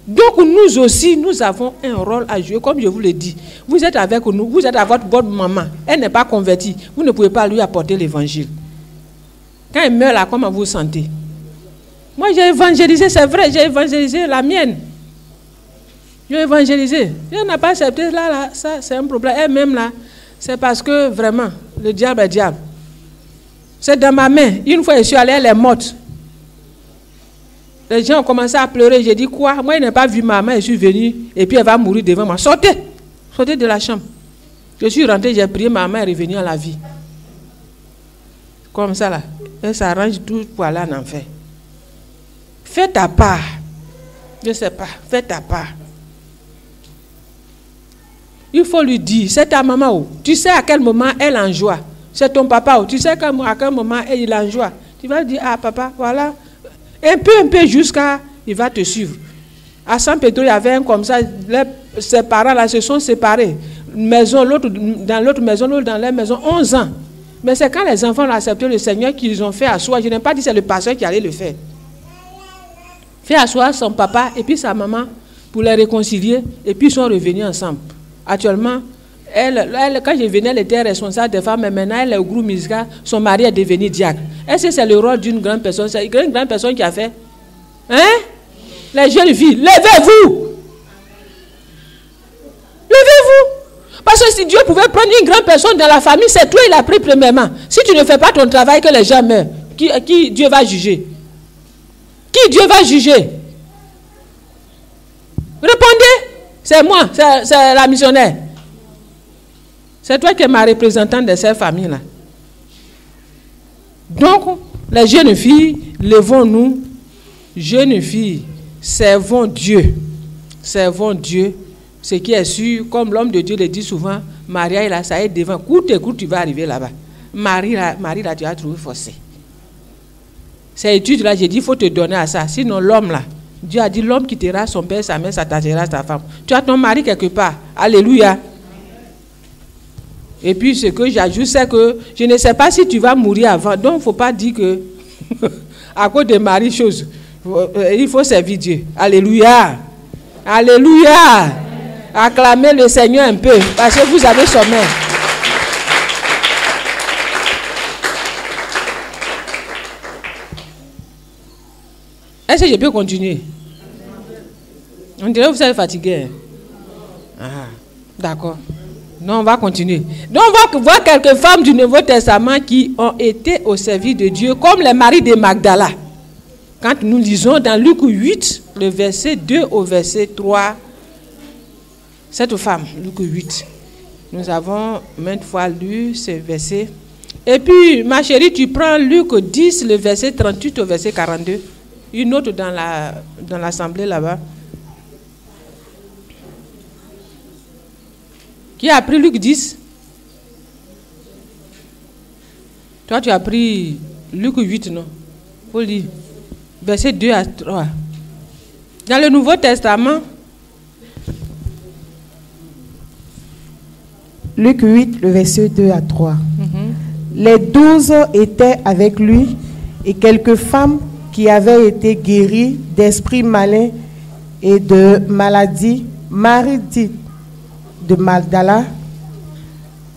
Donc nous aussi, nous avons un rôle à jouer, comme je vous l'ai dit. Vous êtes avec nous, vous êtes avec votre bonne maman. Elle n'est pas convertie. Vous ne pouvez pas lui apporter l'évangile. Quand elle meurt là, comment vous vous sentez? Moi, j'ai évangélisé, c'est vrai, j'ai évangélisé la mienne. J'ai évangélisé. Elle n'a pas accepté, là, ça, c'est un problème. Elle-même, là, c'est parce que, vraiment, le diable est diable. C'est dans ma main. Une fois, je suis allée, elle est morte. Les gens ont commencé à pleurer. J'ai dit, quoi? Moi, je n'ai pas vu ma main, je suis venue, et puis elle va mourir devant moi. Sortez! Sortez de la chambre. Je suis rentrée, j'ai prié, ma main est revenue à la vie. Comme ça, là. Elle s'arrange tout pour aller en enfer. Fais ta part. Je ne sais pas. Fais ta part. Il faut lui dire, c'est ta maman où? Tu sais à quel moment elle en joie. C'est ton papa où? Tu sais à quel moment il en joie. Tu vas dire, ah papa, voilà. Un peu jusqu'à, il va te suivre. À San Pedro, il y avait un comme ça, ses parents là se sont séparés. Maison, l'autre dans l'autre maison, l'autre dans leur maison, 11 ans. Mais c'est quand les enfants ont accepté le Seigneur qu'ils ont fait asseoir. Je n'ai pas dit que c'est le pasteur qui allait le faire. Fait asseoir son papa et puis sa maman pour les réconcilier et puis ils sont revenus ensemble. Actuellement, elle, quand je venais, elle était responsable des femmes, mais maintenant elle est au groupe musical, son mari est devenu diacre. Est-ce que c'est le rôle d'une grande personne? C'est une grande personne qui a fait? Hein? Les jeunes filles, levez-vous! Levez-vous! Parce que si Dieu pouvait prendre une grande personne dans la famille, c'est toi il a pris premièrement. Si tu ne fais pas ton travail, que les gens meurent, qui Dieu va juger? Qui Dieu va juger? Répondez! C'est moi, c'est la missionnaire. C'est toi qui es ma représentante de cette famille-là. Donc, les jeunes filles, levons-nous. Jeunes filles, servons Dieu. Servons Dieu. Ce qui est sûr, comme l'homme de Dieu le dit souvent, Maria, il a ça est devant. Courte et courte, tu vas arriver là-bas. Marie, là, tu vas trouver forcé. Ces études-là, j'ai dit, il faut te donner à ça. Sinon, l'homme, là, Dieu a dit, l'homme quittera son père, sa mère, s'attachera à sa femme. Tu as ton mari quelque part. Alléluia. Et puis, ce que j'ajoute, c'est que je ne sais pas si tu vas mourir avant. Donc, il ne faut pas dire que, à cause de mari, chose, il faut servir Dieu. Alléluia. Alléluia. Acclamez le Seigneur un peu, parce que vous avez sommeil. Est-ce que je peux continuer? On dirait que vous êtes fatigué. Ah, d'accord. Non, on va continuer. Donc, on va voir quelques femmes du Nouveau Testament qui ont été au service de Dieu, comme les maris de Magdala. Quand nous lisons dans Luc 8, le verset 2 au verset 3, cette femme, Luc 8, nous avons maintes fois lu ce verset. Et puis, ma chérie, tu prends Luc 10, le verset 38 au verset 42. Une autre dans l'assemblée là-bas. Qui a pris Luc 10? Toi, tu as pris Luc 8, non? Faut lire. Verset 2 à 3. Dans le Nouveau Testament. Luc 8, le verset 2 à 3. Les 12 étaient avec lui et quelques femmes qui avaient été guéries d'esprits malins et de maladies. Marie dite de Magdala,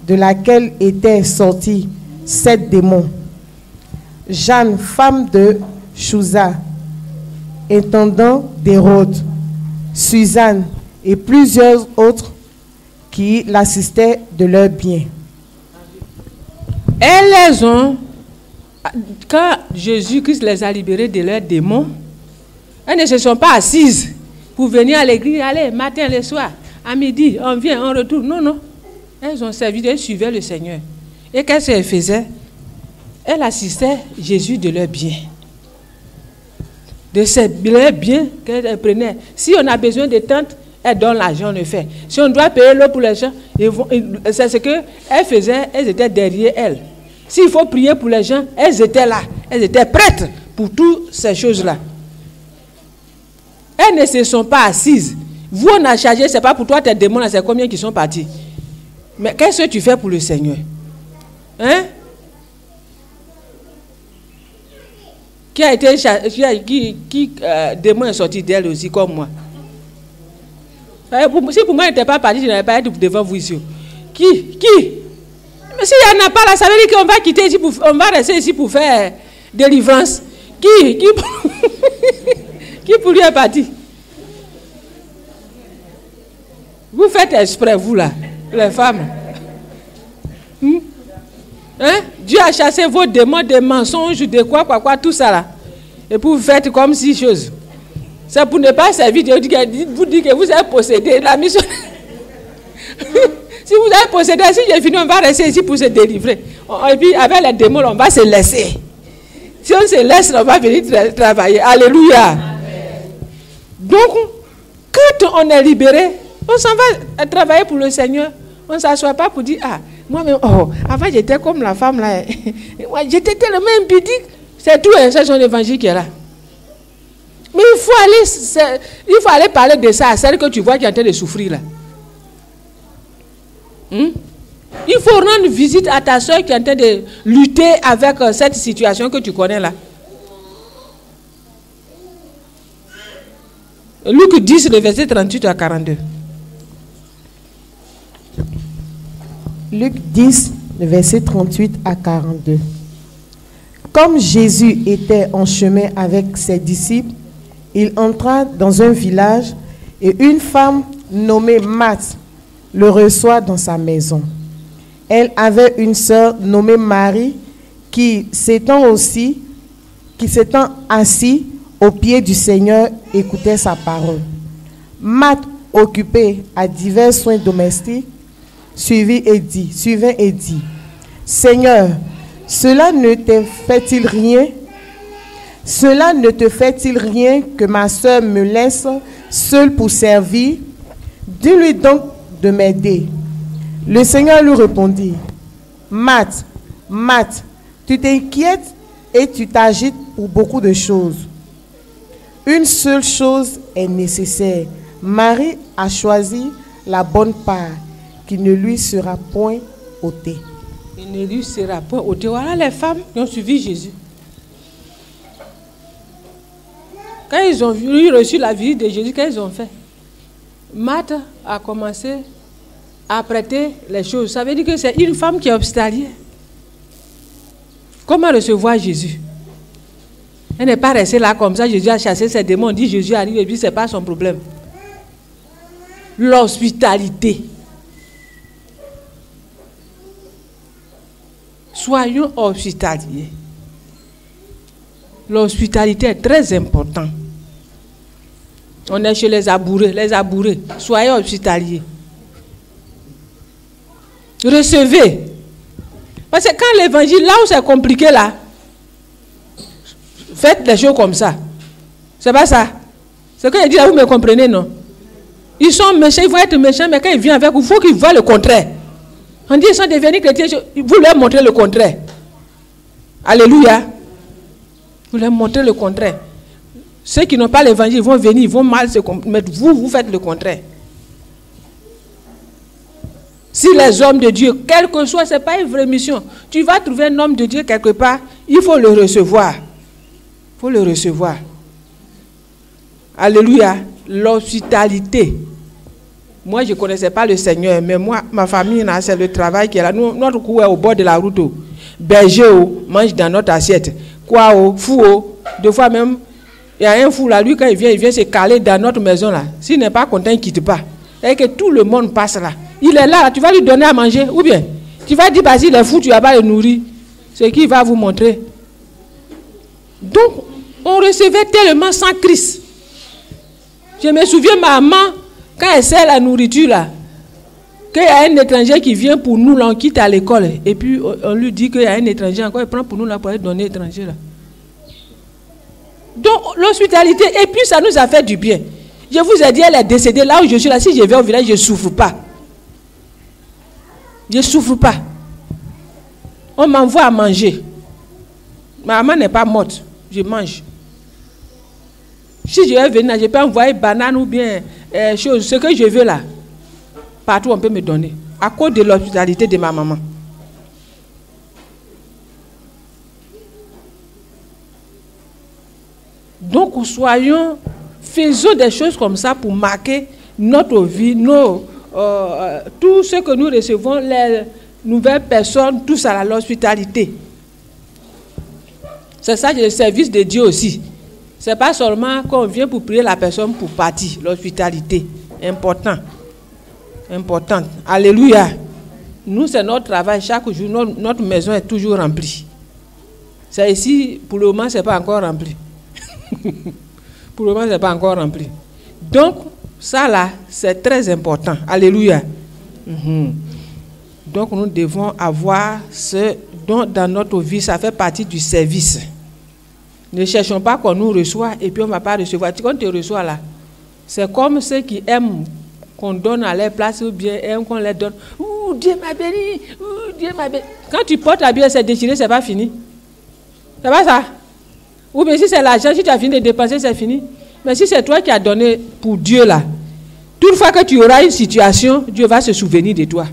de laquelle étaient sortis 7 démons. Jeanne, femme de Chouza, intendant d'Hérode, Suzanne et plusieurs autres qui l'assistaient de leurs biens. Elles ont, quand Jésus-Christ les a libérées de leurs démons, elles ne se sont pas assises pour venir à l'église, allez, matin, le soir, à midi, on vient, on retourne. Non, non. Elles ont servi, elles suivaient le Seigneur. Et qu'est-ce qu'elles faisaient? Elles assistaient Jésus de leurs biens. De ces biens qu'elles prenaient. Si on a besoin de tentes, elles donnent l'argent, on le fait. Si on doit payer l'eau pour les gens, c'est ce qu'elles faisaient, elles étaient derrière elles. S'il faut prier pour les gens, elles étaient là. Elles étaient prêtes pour toutes ces choses-là. Elles ne se sont pas assises. Vous, on a chargé, ce n'est pas pour toi, tes démons, c'est combien qui sont partis. Mais qu'est-ce que tu fais pour le Seigneur? Hein? Qui a été démon est sorti d'elle aussi comme moi. Si pour moi, il n'était pas parti, je n'avais pas été devant vous ici. Qui? Mais s'il n'y en a pas là, ça veut dire qu'on va quitter ici, on va rester ici pour faire délivrance. Qui pour lui est parti? Vous faites exprès, vous là, les femmes. Hein? Dieu a chassé vos démons, des mensonges, de quoi, tout ça là. Et pour vous faites comme si chose. C'est pour ne pas servir Dieu. Vous dites que vous avez possédé la mission. Si vous avez possédé, si j'ai fini, on va rester ici pour se délivrer. Et puis avec les démons, on va se laisser. Si on se laisse, on va venir travailler. Alléluia. Amen. Donc, quand on est libéré, on s'en va travailler pour le Seigneur. On ne s'assoit pas pour dire, ah, moi-même, avant j'étais comme la femme là. J'étais tellement impudique. C'est tout, c'est son évangile qui est là. Mais il faut aller parler de ça à celle que tu vois qui est en train de souffrir là. Il faut rendre visite à ta soeur qui est en train de lutter avec cette situation que tu connais là. Luc 10, le verset 38 à 42. Luc 10, le verset 38 à 42. Comme Jésus était en chemin avec ses disciples, il entra dans un village et une femme nommée Marthe le reçoit dans sa maison. Elle avait une sœur nommée Marie qui s'étant assise au pied du Seigneur, écoutait sa parole. Marthe, occupée à divers soins domestiques, suivait et dit, Seigneur, cela ne te fait-il rien que ma sœur me laisse seule pour servir? Dis-lui donc de m'aider. Le Seigneur lui répondit, Marthe, tu t'inquiètes et tu t'agites pour beaucoup de choses. Une seule chose est nécessaire. Marie a choisi la bonne part qui ne lui sera point ôtée. Il ne lui sera point ôtée. Voilà les femmes qui ont suivi Jésus. Quand ils ont reçu la visite de Jésus, qu'est-ce qu'ils ont fait? Marthe a commencé à prêter les choses. Ça veut dire que c'est une femme qui est hospitalière. Comment recevoir Jésus? Elle n'est pas restée là comme ça. Jésus a chassé ses démons. On dit Jésus arrive et puis ce n'est pas son problème. L'hospitalité. Soyons hospitaliers. L'hospitalité est très importante. On est chez les abourés. Soyez hospitaliers. Recevez. Parce que quand l'évangile, là où c'est compliqué là, faites des choses comme ça. C'est pas ça. C'est quand il dit là, vous me comprenez, non? Ils sont méchants, ils vont être méchants, mais quand ils viennent avec vous, il faut qu'ils voient le contraire. On dit qu'ils sont devenus chrétiens, vous leur montrez le contraire. Alléluia. Vous leur montrez le contraire. Ceux qui n'ont pas l'évangile vont venir, ils vont mal se commettre. Vous faites le contraire. Si les hommes de Dieu, quel que soit, ce n'est pas une vraie mission. Tu vas trouver un homme de Dieu quelque part, il faut le recevoir. Il faut le recevoir. Alléluia. L'hospitalité. Moi, je ne connaissais pas le Seigneur, mais moi, ma famille, c'est le travail qui est là. Nous, notre cou est au bord de la route. Berger, mange dans notre assiette. Quoi, fou, deux fois même, il y a un fou là, lui, quand il vient se caler dans notre maison là. S'il n'est pas content, il ne quitte pas. Et que tout le monde passe là. Il est là, tu vas lui donner à manger, ou bien tu vas dire, bah, s'il est fou, tu ne vas pas le nourrir. C'est qu'il va vous montrer. Donc, on recevait tellement sans Christ. Je me souviens, ma maman, quand elle sert la nourriture là, qu'il y a un étranger qui vient pour nous, là, on quitte à l'école, et puis on lui dit qu'il y a un étranger encore, il prend pour nous là pour aller donner l'étranger là. Donc, l'hospitalité, et puis ça nous a fait du bien. Je vous ai dit, elle est décédée là où je suis là. Si je vais au village, je ne souffre pas. Je ne souffre pas. On m'envoie à manger. Ma maman n'est pas morte. Je mange. Si je vais venir, je peux envoyer banane ou bien chose. Ce que je veux là, partout on peut me donner. À cause de l'hospitalité de ma maman. Donc, faisons des choses comme ça pour marquer notre vie, tout ce que nous recevons, les nouvelles personnes, tout ça, l'hospitalité. C'est ça le service de Dieu aussi. Ce n'est pas seulement qu'on vient pour prier la personne pour partir, l'hospitalité. Important. Importante. Alléluia. Nous, c'est notre travail. Chaque jour, notre maison est toujours remplie. C'est ici, pour le moment, ce n'est pas encore rempli. Pour le moment, ce n'est pas encore rempli. Donc, ça là, c'est très important. Alléluia. Donc, nous devons avoir ce dont dans notre vie, ça fait partie du service. Ne cherchons pas qu'on nous reçoive et puis on ne va pas recevoir. Quand on te reçoit là, c'est comme ceux qui aiment qu'on donne à leur place ou bien aiment qu'on leur donne. Ouh, Dieu m'a béni. Ouh, Dieu m'a béni. Quand tu portes la Bible, c'est déchiré, c'est pas fini. C'est pas ça? Ou bien si c'est l'argent, si tu as fini de dépenser, c'est fini. Mais si c'est toi qui as donné pour Dieu là, toute fois que tu auras une situation, Dieu va se souvenir de toi.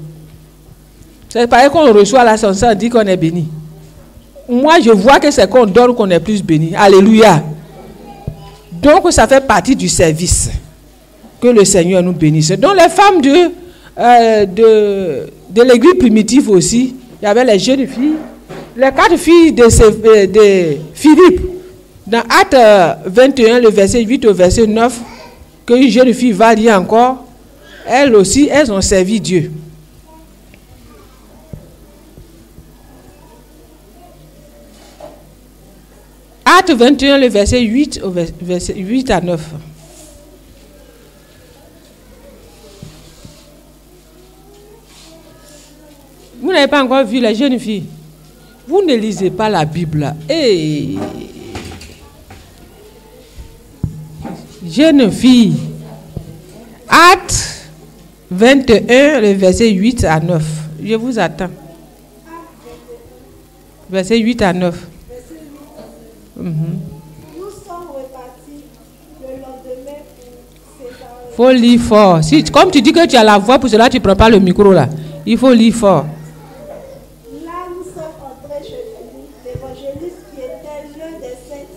C'est pareil qu'on reçoit la santé, on dit qu'on est béni. Moi, je vois que c'est qu'on donne qu'on est plus béni. Alléluia. Donc, ça fait partie du service. Que le Seigneur nous bénisse. Donc, les femmes de l'église primitive aussi, il y avait les jeunes filles, les 4 filles de Philippe. Dans Acte 21, le verset 8 au verset 9, qu'une jeune fille va lire encore, elles aussi, elles ont servi Dieu. Acte 21, le verset 8 au verset 8 à 9. Vous n'avez pas encore vu les jeunes filles. Vous ne lisez pas la Bible. Hey. Jeune fille. Acte 21, le verset 8 à 9. Je vous attends. Verset 8 à 9. Nous sommes repartis le lendemain pour séparer. Faut lire fort. Si, comme tu dis que tu as la voix, pour cela tu ne prends pas le micro là. Il faut lire fort. Là, nous sommes entrés chez Philippe, l'évangéliste qui était l'un des 7,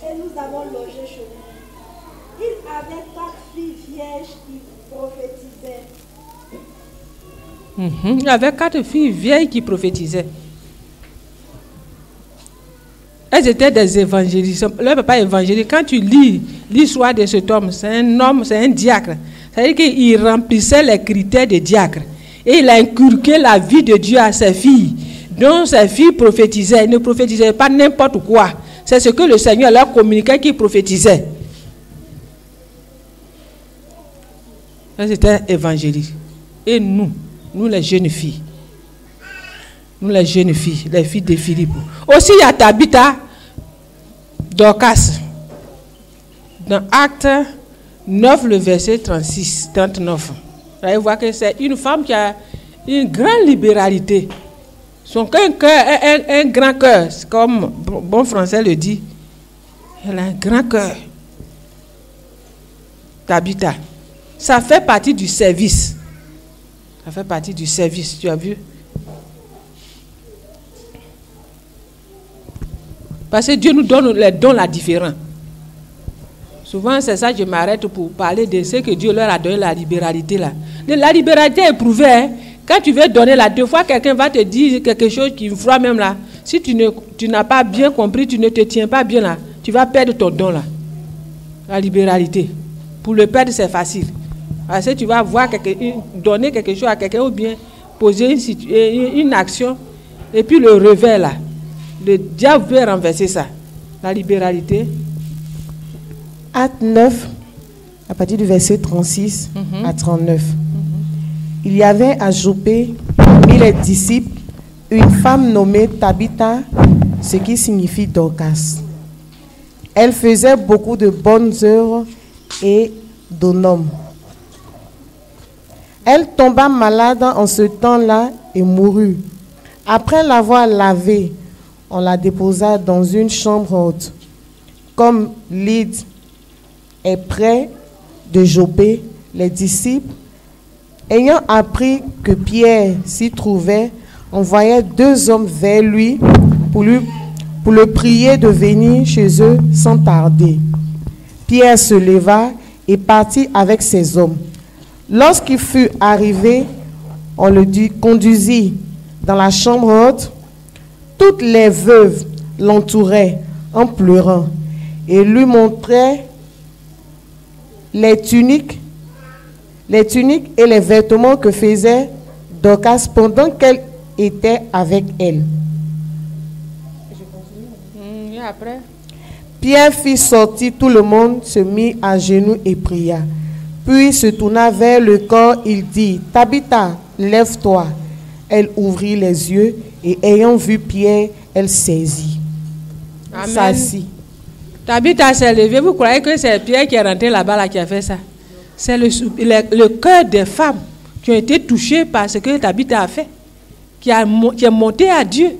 et nous avons logé chez lui. Il avait 4 filles vierges qui prophétisaient. Il y avait 4 filles vieilles qui prophétisaient. Elles étaient des évangélistes. Leur papa évangéliste. Quand tu lis l'histoire de cet homme, c'est un homme, c'est un diacre. C'est-à-dire qu'il remplissait les critères de diacre. Et il a inculqué la vie de Dieu à ses filles. Donc ses filles prophétisaient. Ils ne prophétisaient pas n'importe quoi. C'est ce que le Seigneur leur communiquait qu'ils prophétisaient. Elles étaient évangélistes. Et nous les jeunes filles. Nous les jeunes filles, les filles de Philippe. Aussi il y a Tabitha, Dorcas. Dans Acte 9, le verset 36, 39. Vous allez voir que c'est une femme qui a une grande libéralité. Son cœur, un grand cœur, comme bon français le dit. Elle a un grand cœur. Tabitha. Ça fait partie du service. Ça fait partie du service, tu as vu? Parce que Dieu nous donne les dons là différents. Souvent, c'est ça que je m'arrête pour parler de ce que Dieu leur a donné, la libéralité là. La libéralité est éprouvée. Hein? Quand tu veux donner là, 2 fois, quelqu'un va te dire quelque chose qui me fera même là. Si tu n'as pas bien compris, tu ne te tiens pas bien là, tu vas perdre ton don là. La libéralité. Pour le perdre, c'est facile. Parce que tu vas voir donner quelque chose à quelqu'un ou bien poser une action et puis le revers là. Le diable veut renverser ça. La libéralité. Acte 9, à partir du verset 36 à 39. Il y avait à Joppé, parmi les disciples, une femme nommée Tabitha, ce qui signifie Dorcas. Elle faisait beaucoup de bonnes œuvres et d'honneur. Elle tomba malade en ce temps-là et mourut. Après l'avoir lavée, on la déposa dans une chambre haute. Comme Lyd est près de Joppé, les disciples, ayant appris que Pierre s'y trouvait, envoyaient 2 hommes vers lui pour le prier de venir chez eux sans tarder. Pierre se leva et partit avec ses hommes. Lorsqu'il fut arrivé, on le conduisit dans la chambre haute. Toutes les veuves l'entouraient en pleurant et lui montraient les tuniques et les vêtements que faisait Dorcas pendant qu'elle était avec elle. Et après? Pierre fit sortir tout le monde, se mit à genoux et pria. Puis se tourna vers le corps, il dit, Tabitha, lève-toi. Elle ouvrit les yeux et ayant vu Pierre, elle saisit. S'assit. Tabitha s'est levée. Vous croyez que c'est Pierre qui est rentré là-bas là, qui a fait ça? C'est le cœur des femmes qui ont été touchées par ce que Tabitha a fait, qui est monté à Dieu.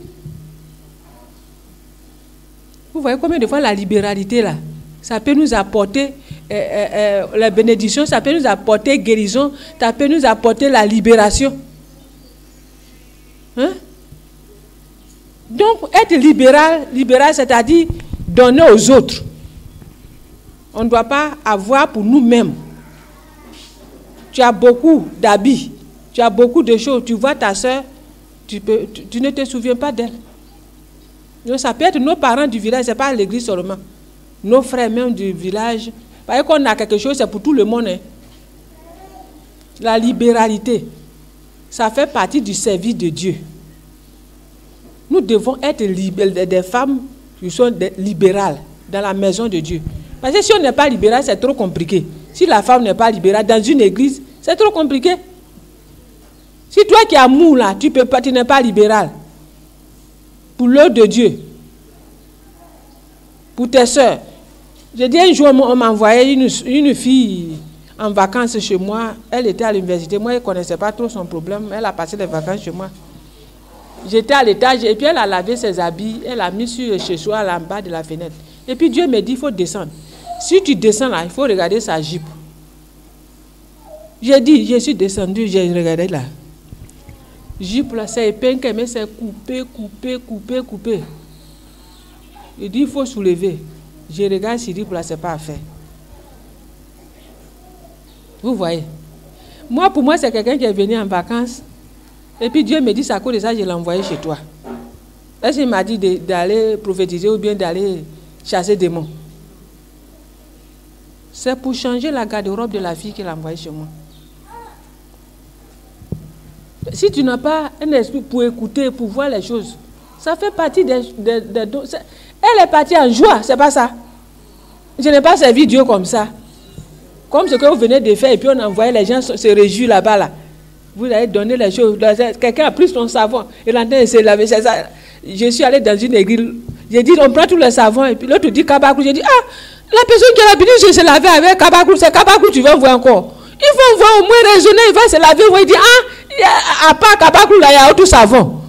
Vous voyez combien de fois la libéralité là, ça peut nous apporter la bénédiction, ça peut nous apporter guérison, ça peut nous apporter la libération. Hein? Donc, être libéral, c'est-à-dire donner aux autres. On ne doit pas avoir pour nous-mêmes. Tu as beaucoup d'habits, tu as beaucoup de choses. Tu vois ta soeur, tu ne te souviens pas d'elle. Donc, ça peut être nos parents du village, ce n'est pas l'église seulement. Nos frères même du village. Parce qu'on a quelque chose, c'est pour tout le monde. Hein. La libéralité, ça fait partie du service de Dieu. Nous devons être des femmes qui sont libérales dans la maison de Dieu. Parce que si on n'est pas libéral, c'est trop compliqué. Si la femme n'est pas libérale dans une église, c'est trop compliqué. Si toi qui as mou là, tu n'es pas libéral. Pour l'œuvre de Dieu. Pour tes soeurs. J'ai dit un jour, on m'a envoyé une fille en vacances chez moi. Elle était à l'université. Moi, je ne connaissais pas trop son problème. Elle a passé les vacances chez moi. J'étais à l'étage et puis elle a lavé ses habits. Elle a mis chez soi en bas de la fenêtre. Et puis Dieu me dit, il faut descendre. Si tu descends là, il faut regarder sa jupe. J'ai dit, je suis descendu, j'ai regardé là. Jupe là, c'est épingle, mais c'est coupé. Il dit, il faut soulever. Je regarde si jupe là, c'est pas à faire. Vous voyez. Moi, pour moi, c'est quelqu'un qui est venu en vacances. Et puis Dieu me dit, c'est à cause de ça, je l'ai envoyé chez toi. Est-ce qu'il m'a dit d'aller prophétiser ou bien d'aller chasser des démons? C'est pour changer la garde-robe de la fille qu'il a envoyée chez moi. Si tu n'as pas un esprit pour écouter, pour voir les choses, ça fait partie des dons. Elle est partie en joie, c'est pas ça. Je n'ai pas servi Dieu comme ça. Comme ce que vous venez de faire, et puis on envoyait les gens se réjouir là-bas. Là. Vous avez donné les choses. Quelqu'un a pris son savon, il est en train de se laver. Je suis allé dans une église, j'ai dit, on prend tout le savon, et puis l'autre dit Kabakou. J'ai dit, la personne qui a l'habitude de se laver avec Kabakou, c'est Kabakou, tu vas voir encore. Il faut voir au moins raisonner, il va se laver, il dit, à part Kabakou, là, il y a autre savon.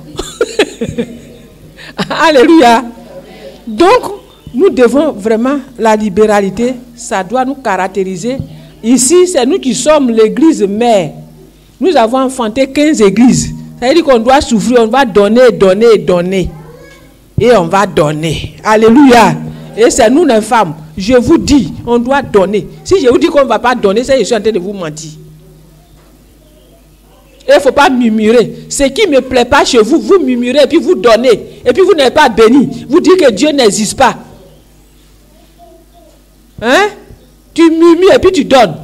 Alléluia. Donc, nous devons vraiment, la libéralité, ça doit nous caractériser. Ici, c'est nous qui sommes l'église mère. Nous avons enfanté 15 églises. Ça veut dire qu'on doit souffrir, on va donner. Et on va donner. Alléluia. Et c'est nous les femmes. Je vous dis, on doit donner. Si je vous dis qu'on ne va pas donner, c'est que je suis en train de vous mentir. Il ne faut pas murmurer. Ce qui ne me plaît pas chez vous, vous murmurez et puis vous donnez. Et puis vous n'êtes pas béni. Vous dites que Dieu n'existe pas. Hein? Tu murmures et puis tu donnes.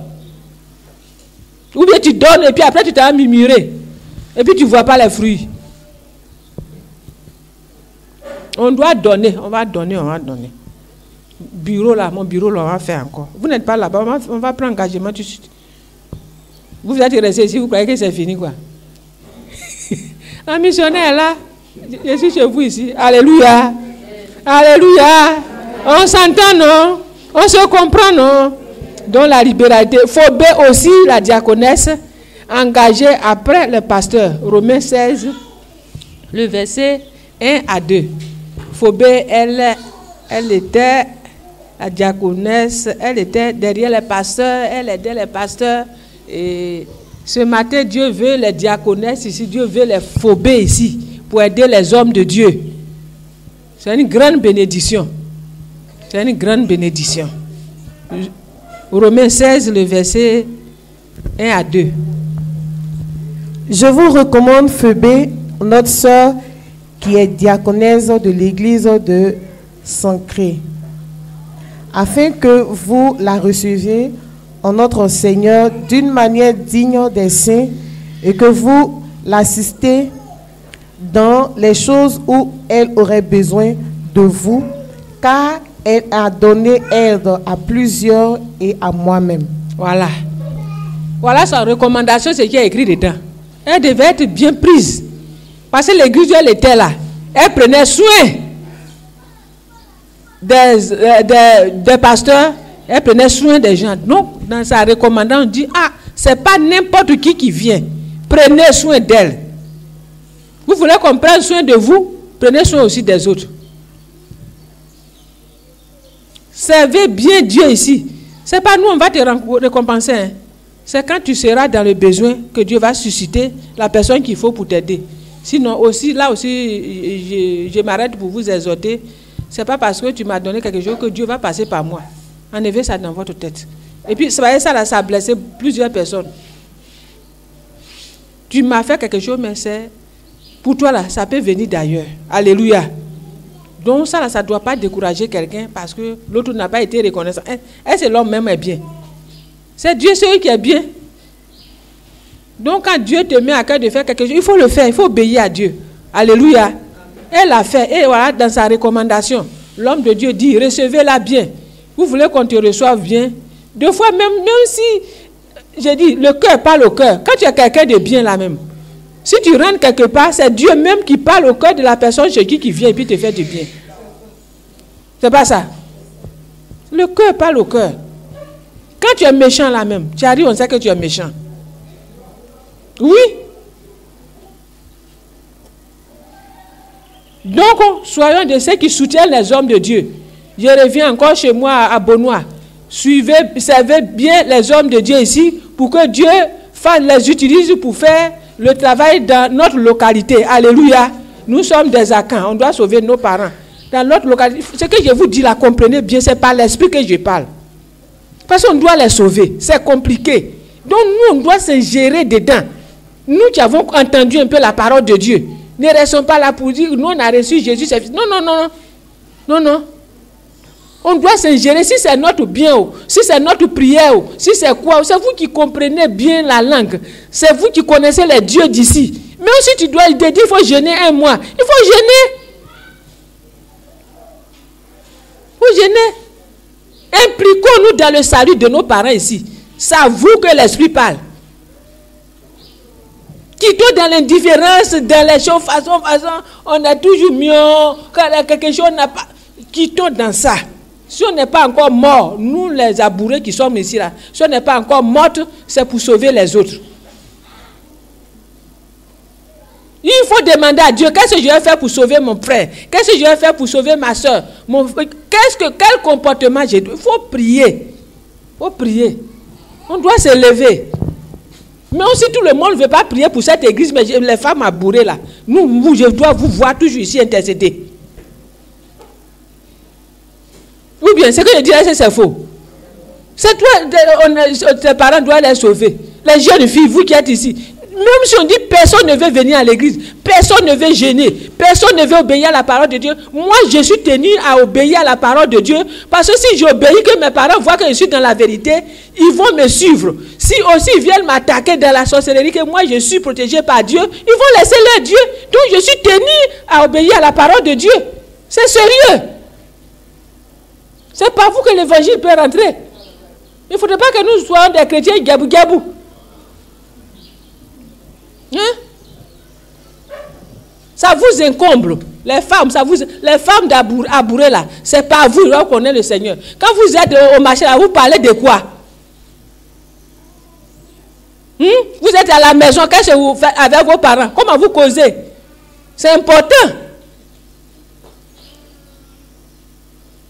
Ou bien tu donnes et puis après tu t'as murmuré. Et puis tu ne vois pas les fruits. On doit donner. On va donner, on va donner. Bureau là, mon bureau là, on va faire encore. Vous n'êtes pas là-bas, on va prendre engagement tout de suite. Vous êtes resté ici, vous croyez que c'est fini quoi? Un missionnaire là, je suis chez vous ici. Alléluia. Alléluia. On s'entend, non? On se comprend, non? Donc la libéralité. Phobé aussi, la diaconesse, engagée après le pasteur. Romains 16, le verset 1 à 2. Phobé, elle était la diaconesse, elle était derrière les pasteurs, elle aidait les pasteurs. Et ce matin, Dieu veut les diaconesses ici, Dieu veut les phobés ici, pour aider les hommes de Dieu. C'est une grande bénédiction. C'est une grande bénédiction. Romains 16, le verset 1 à 2. Je vous recommande Phobé, notre sœur, qui est diaconesse de l'église de Sancré, afin que vous la receviez en notre Seigneur d'une manière digne des saints et que vous l'assistez dans les choses où elle aurait besoin de vous, car elle a donné aide à plusieurs et à moi-même. Voilà. Voilà sa recommandation, c'est qui est écrit dedans. Elle devait être bien prise. Parce que l'église où elle était là, elle prenait soin des pasteurs, elle prenait soin des gens. Donc, dans sa recommandation, on dit, c'est pas n'importe qui vient. Prenez soin d'elle. Vous voulez qu'on prenne soin de vous, prenez soin aussi des autres. Servez bien Dieu ici. C'est pas nous, on va te récompenser. Hein. C'est quand tu seras dans le besoin que Dieu va susciter la personne qu'il faut pour t'aider. Sinon, aussi, là aussi, je m'arrête pour vous exhorter. C'est pas parce que tu m'as donné quelque chose que Dieu va passer par moi. Enlevez ça dans votre tête. Et puis, ça a blessé plusieurs personnes. Tu m'as fait quelque chose, mais c'est pour toi là, ça peut venir d'ailleurs. Alléluia. Donc ça ne doit pas décourager quelqu'un parce que l'autre n'a pas été reconnaissant. Est-ce que l'homme même est bien? C'est Dieu celui qui est bien. Donc quand Dieu te met à cœur de faire quelque chose, il faut le faire, il faut obéir à Dieu. Alléluia. Elle l'a fait. Et voilà, dans sa recommandation, l'homme de Dieu dit, recevez-la bien. Vous voulez qu'on te reçoive bien? Deux fois, même si, j'ai dit, le cœur parle au cœur. Quand tu as quelqu'un de bien là même, si tu rentres quelque part, c'est Dieu même qui parle au cœur de la personne chez qui vient et puis te fait du bien. C'est pas ça. Le cœur parle au cœur. Quand tu es méchant là même, tu arrives, on sait que tu es méchant. Oui. Donc, soyons de ceux qui soutiennent les hommes de Dieu. Je reviens encore chez moi à Bonois. Servez bien les hommes de Dieu ici pour que Dieu les utilise pour faire le travail dans notre localité. Alléluia. Nous sommes des Akans. On doit sauver nos parents. Dans notre localité, ce que je vous dis là, comprenez bien, c'est par l'esprit que je parle. Parce qu'on doit les sauver. C'est compliqué. Donc nous, on doit s'ingérer dedans. Nous qui avons entendu un peu la parole de Dieu, ne restons pas là pour dire, nous on a reçu Jésus. Non, non, non, non. Non, non. On doit s'ingérer. Si c'est notre bien, si c'est notre prière, si c'est quoi, c'est vous qui comprenez bien la langue. C'est vous qui connaissez les dieux d'ici. Mais si tu dois te dire, il faut jeûner un mois. Il faut jeûner. Il faut jeûner. Impliquons-nous dans le salut de nos parents ici. C'est à vous que l'esprit parle. Quittons dans l'indifférence, dans les choses, façon, on a toujours mieux, quand quelque chose n'a pas. Quittons dans ça. Si on n'est pas encore mort, nous les abourés qui sommes ici là, si on n'est pas encore morte, c'est pour sauver les autres. Il faut demander à Dieu, qu'est-ce que je vais faire pour sauver mon frère? Qu'est-ce que je vais faire pour sauver ma soeur? Quel comportement j'ai? Il faut prier. Il faut prier. On doit se lever. Mais aussi tout le monde ne veut pas prier pour cette église, mais les femmes abourées là, je dois vous voir toujours ici intercéder. Ou bien, ce que je dis là, c'est faux. C'est toi, tes parents doivent les sauver. Les jeunes filles, vous qui êtes ici, même si on dit personne ne veut venir à l'église, personne ne veut gêner, personne ne veut obéir à la parole de Dieu. Moi, je suis tenu à obéir à la parole de Dieu, parce que si j'obéis, que mes parents voient que je suis dans la vérité, ils vont me suivre. Si aussi ils viennent m'attaquer dans la sorcellerie, que moi je suis protégé par Dieu, ils vont laisser leur Dieu. Donc je suis tenu à obéir à la parole de Dieu. C'est sérieux. C'est par vous que l'évangile peut rentrer. Il ne faudrait pas que nous soyons des chrétiens gabou-gabou. Hein? Ça vous incombe. Les femmes, les femmes d'Abouré là, c'est pas vous là qu'on est le Seigneur. Quand vous êtes au marché là, vous parlez de quoi? Vous êtes à la maison, qu'est-ce que vous faites avec vos parents? Comment vous causez? C'est important.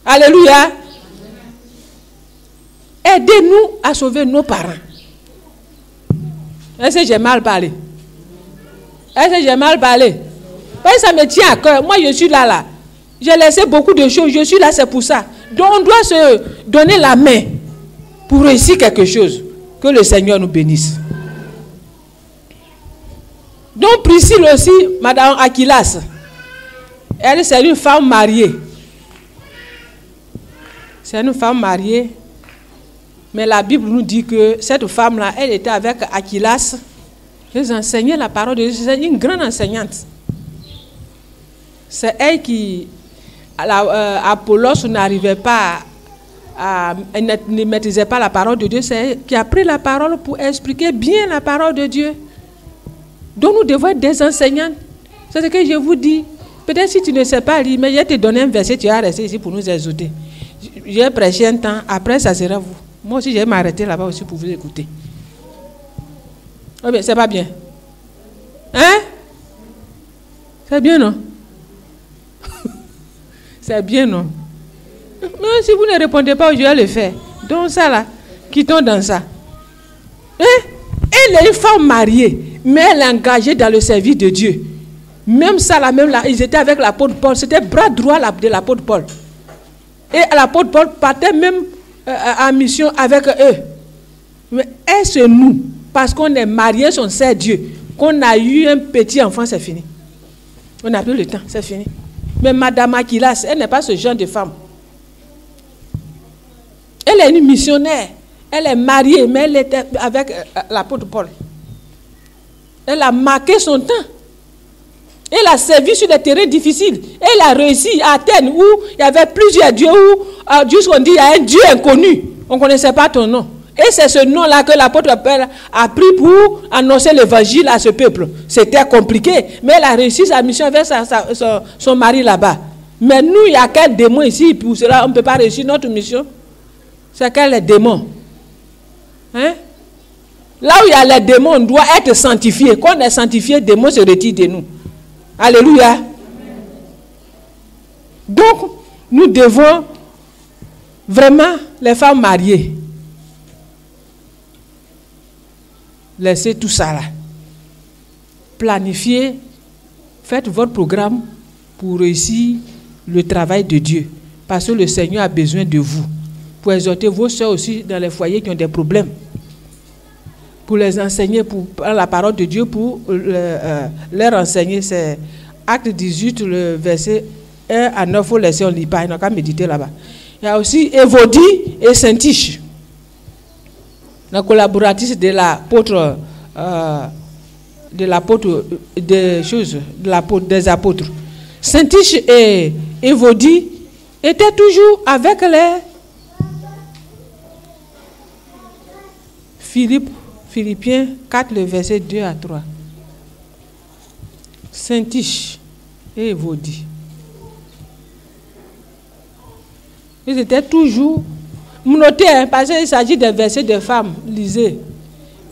Alléluia. Aidez-nous à sauver nos parents. Est-ce que j'ai mal parlé? Est-ce que j'ai mal parlé? Parce que ça me tient à cœur. Moi, je suis là. J'ai laissé beaucoup de choses. Je suis là, c'est pour ça. Donc, on doit se donner la main pour réussir quelque chose. Que le Seigneur nous bénisse. Donc, Priscille aussi, Madame Aquilas, elle, c'est une femme mariée. C'est une femme mariée. Mais la Bible nous dit que cette femme-là, elle était avec Aquilas. Elle enseignait la parole de Dieu. C'est une grande enseignante. C'est elle qui, Apollos n'arrivait pas elle ne maîtrisait pas la parole de Dieu. C'est elle qui a pris la parole pour expliquer bien la parole de Dieu. Donc nous devons être des enseignants. C'est ce que je vous dis. Peut-être si tu ne sais pas lire, mais je te donne un verset, tu vas rester ici pour nous exhorter. J'ai prêché un temps, après ça sera vous. Moi aussi, je vais m'arrêter là-bas aussi pour vous écouter. Oh bien, c'est pas bien. Hein? C'est bien, non? C'est bien, non? Mais si vous ne répondez pas, je vais le faire. Donc ça là, quittons dans ça. Hein? Elle est une femme mariée, mais elle est engagée dans le service de Dieu. Même ça là, ils étaient avec l'apôtre Paul. C'était bras droit de l'apôtre Paul. Et l'apôtre Paul partait même en mission avec eux. Mais est-ce nous, parce qu'on est mariés, on sait Dieu, qu'on a eu un petit enfant, c'est fini. On n'a plus le temps, c'est fini. Mais Madame Aquilas, elle n'est pas ce genre de femme. Elle est une missionnaire. Elle est mariée, mais elle était avec l'apôtre Paul. Elle a marqué son temps. Elle a servi sur des terrains difficiles. Elle a réussi à Athènes où il y avait plusieurs dieux, où jusqu'on dit il y a un Dieu inconnu. On ne connaissait pas ton nom. Et c'est ce nom-là que l'apôtre Paul a pris pour annoncer l'évangile à ce peuple. C'était compliqué, mais elle a réussi sa mission avec son mari là-bas. Mais nous, il y a quel démon ici, pour cela, on ne peut pas réussir notre mission. C'est quel est démon? Hein? Là où il y a les démons, on doit être sanctifié. Quand on est sanctifié, les démons se retirent de nous. Alléluia. Donc, nous devons vraiment, les femmes mariées, laisser tout ça là. Planifiez, faites votre programme pour réussir le travail de Dieu. Parce que le Seigneur a besoin de vous. Pour exhorter vos soeurs aussi dans les foyers qui ont des problèmes. Pour les enseigner, pour la parole de Dieu, pour leur enseigner. C'est Acte 18, le verset 1 à 9, il faut laisser, on ne lit pas, il n'y a qu'à méditer là-bas. Il y a aussi Évodie et Syntyche, la collaboratrice de l'apôtre, des apôtres. Syntyche et Évodie étaient toujours avec les Philippiens 4, le verset 2 à 3. Syntyche et Évodie. Ils étaient toujours... Notez, hein, parce qu'il s'agit des versets de femmes. Lisez.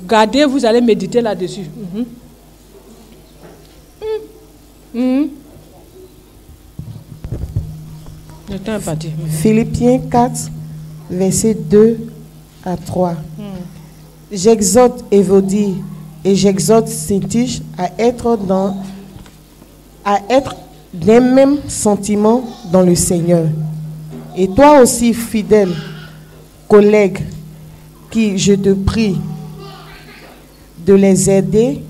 Gardez, vous allez méditer là-dessus. Le temps est parti. Philippiens 4, verset 2 à 3. J'exhorte Évodie et j'exhorte Syntyche à être d'un même sentiment dans le Seigneur. Et toi aussi, fidèle collègue, qui je te prie de les aider,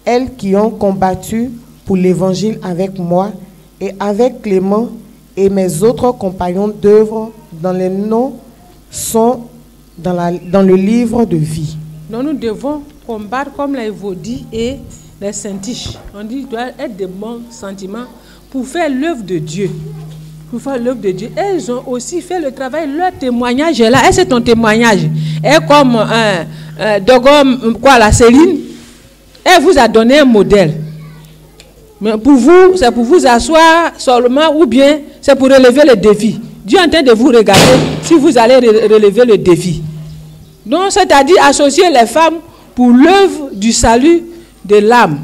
elles qui ont combattu pour l'évangile avec moi et avec Clément et mes autres compagnons d'œuvre, dont les noms sont dans le livre de vie. Donc nous devons combattre comme les Vaudis et les Saint-Tiches. On dit qu'il doit être de bons sentiments pour faire l'œuvre de Dieu. Pour faire l'œuvre de Dieu. Et ils ont aussi fait le travail, leur témoignage est là. Et c'est ton témoignage. Et comme la Céline, elle vous a donné un modèle. Mais pour vous, c'est pour vous asseoir seulement ou bien c'est pour relever le défi. Dieu est en train de vous regarder si vous allez relever le défi. Donc, c'est-à-dire associer les femmes pour l'œuvre du salut de l'âme.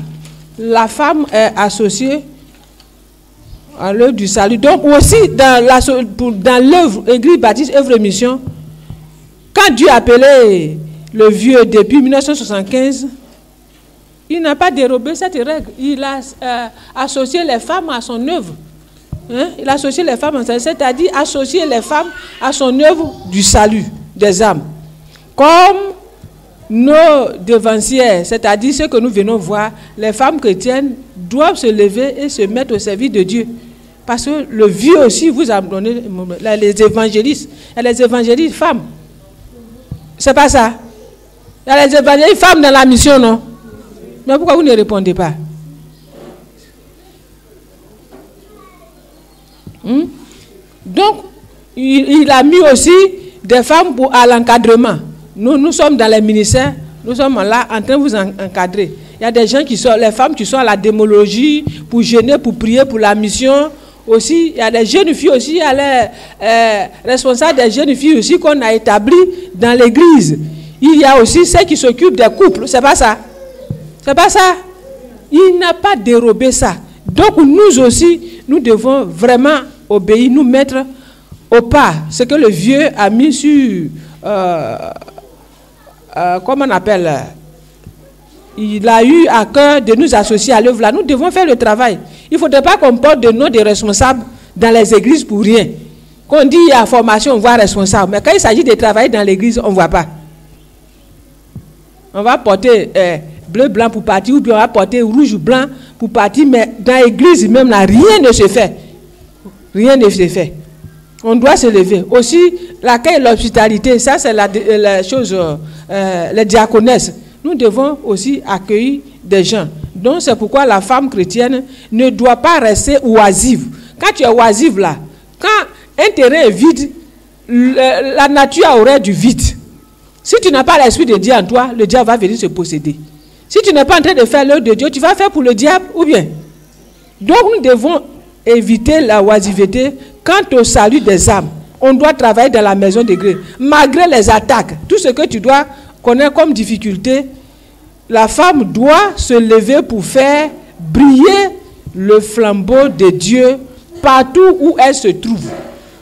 La femme est associée à l'œuvre du salut. Donc, aussi dans l'œuvre Église Baptiste œuvre mission, quand Dieu a appelé le vieux depuis 1975, il n'a pas dérobé cette règle. Il a associé les femmes à son œuvre. Hein? Il a associé les femmes à son œuvre, c'est-à-dire associer les femmes à son œuvre du salut des âmes. Comme nos devancières, c'est-à-dire ce que nous venons voir, les femmes chrétiennes doivent se lever et se mettre au service de Dieu. Parce que le vieux aussi vous a donné les évangélistes. Il y a les évangélistes femmes. C'est pas ça. Il y a les évangélistes femmes dans la mission, non? Mais pourquoi vous ne répondez pas? Donc, il a mis aussi des femmes à l'encadrement. Nous sommes dans les ministères, nous sommes là en train de vous encadrer. Il y a des gens qui sont, les femmes qui sont à la démologie, pour jeûner, pour prier pour la mission. Aussi, il y a des jeunes filles aussi, il y a les responsables des jeunes filles aussi qu'on a établis dans l'église. Il y a aussi ceux qui s'occupent des couples, c'est pas ça? C'est pas ça. Il n'a pas dérobé ça. Donc nous aussi, nous devons vraiment obéir, nous mettre au pas. Ce que le vieux a mis sur, comment on appelle, il a eu à cœur de nous associer à l'œuvre là. Nous devons faire le travail. Il ne faudrait pas qu'on porte de nom de responsables dans les églises pour rien. Quand on dit il y a formation, on voit responsable. Mais quand il s'agit de travailler dans l'église, on ne voit pas. On va porter bleu, blanc pour partir, ou bien on va porter rouge ou blanc pour partir, mais dans l'église même là, rien ne se fait. Rien ne se fait. On doit se lever. Aussi, l'accueil et l'hospitalité, ça c'est la chose, les diaconesses. Nous devons aussi accueillir des gens. Donc c'est pourquoi la femme chrétienne ne doit pas rester oisive. Quand tu es oisive là, quand un terrain est vide, la nature aurait du vide. Si tu n'as pas l'esprit de Dieu en toi, le diable va venir se posséder. Si tu n'es pas en train de faire l'œuvre de Dieu, tu vas faire pour le diable ou bien. Donc nous devons éviter la oisiveté quant au salut des âmes. On doit travailler dans la maison de gré. Malgré les attaques, tout ce que tu dois connaître comme difficulté, la femme doit se lever pour faire briller le flambeau de Dieu partout où elle se trouve.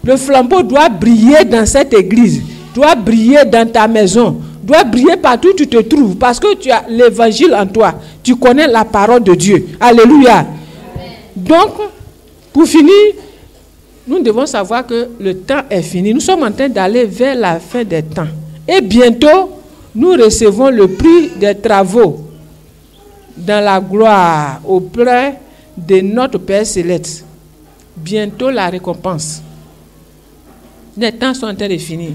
Le flambeau doit briller dans cette église, doit briller dans ta maison, doit briller partout où tu te trouves, parce que tu as l'évangile en toi. Tu connais la parole de Dieu. Alléluia. Amen. Donc, pour finir, nous devons savoir que le temps est fini. Nous sommes en train d'aller vers la fin des temps. Et bientôt, nous recevons le prix des travaux dans la gloire auprès de notre Père Céleste. Bientôt la récompense. Les temps sont en train de finir.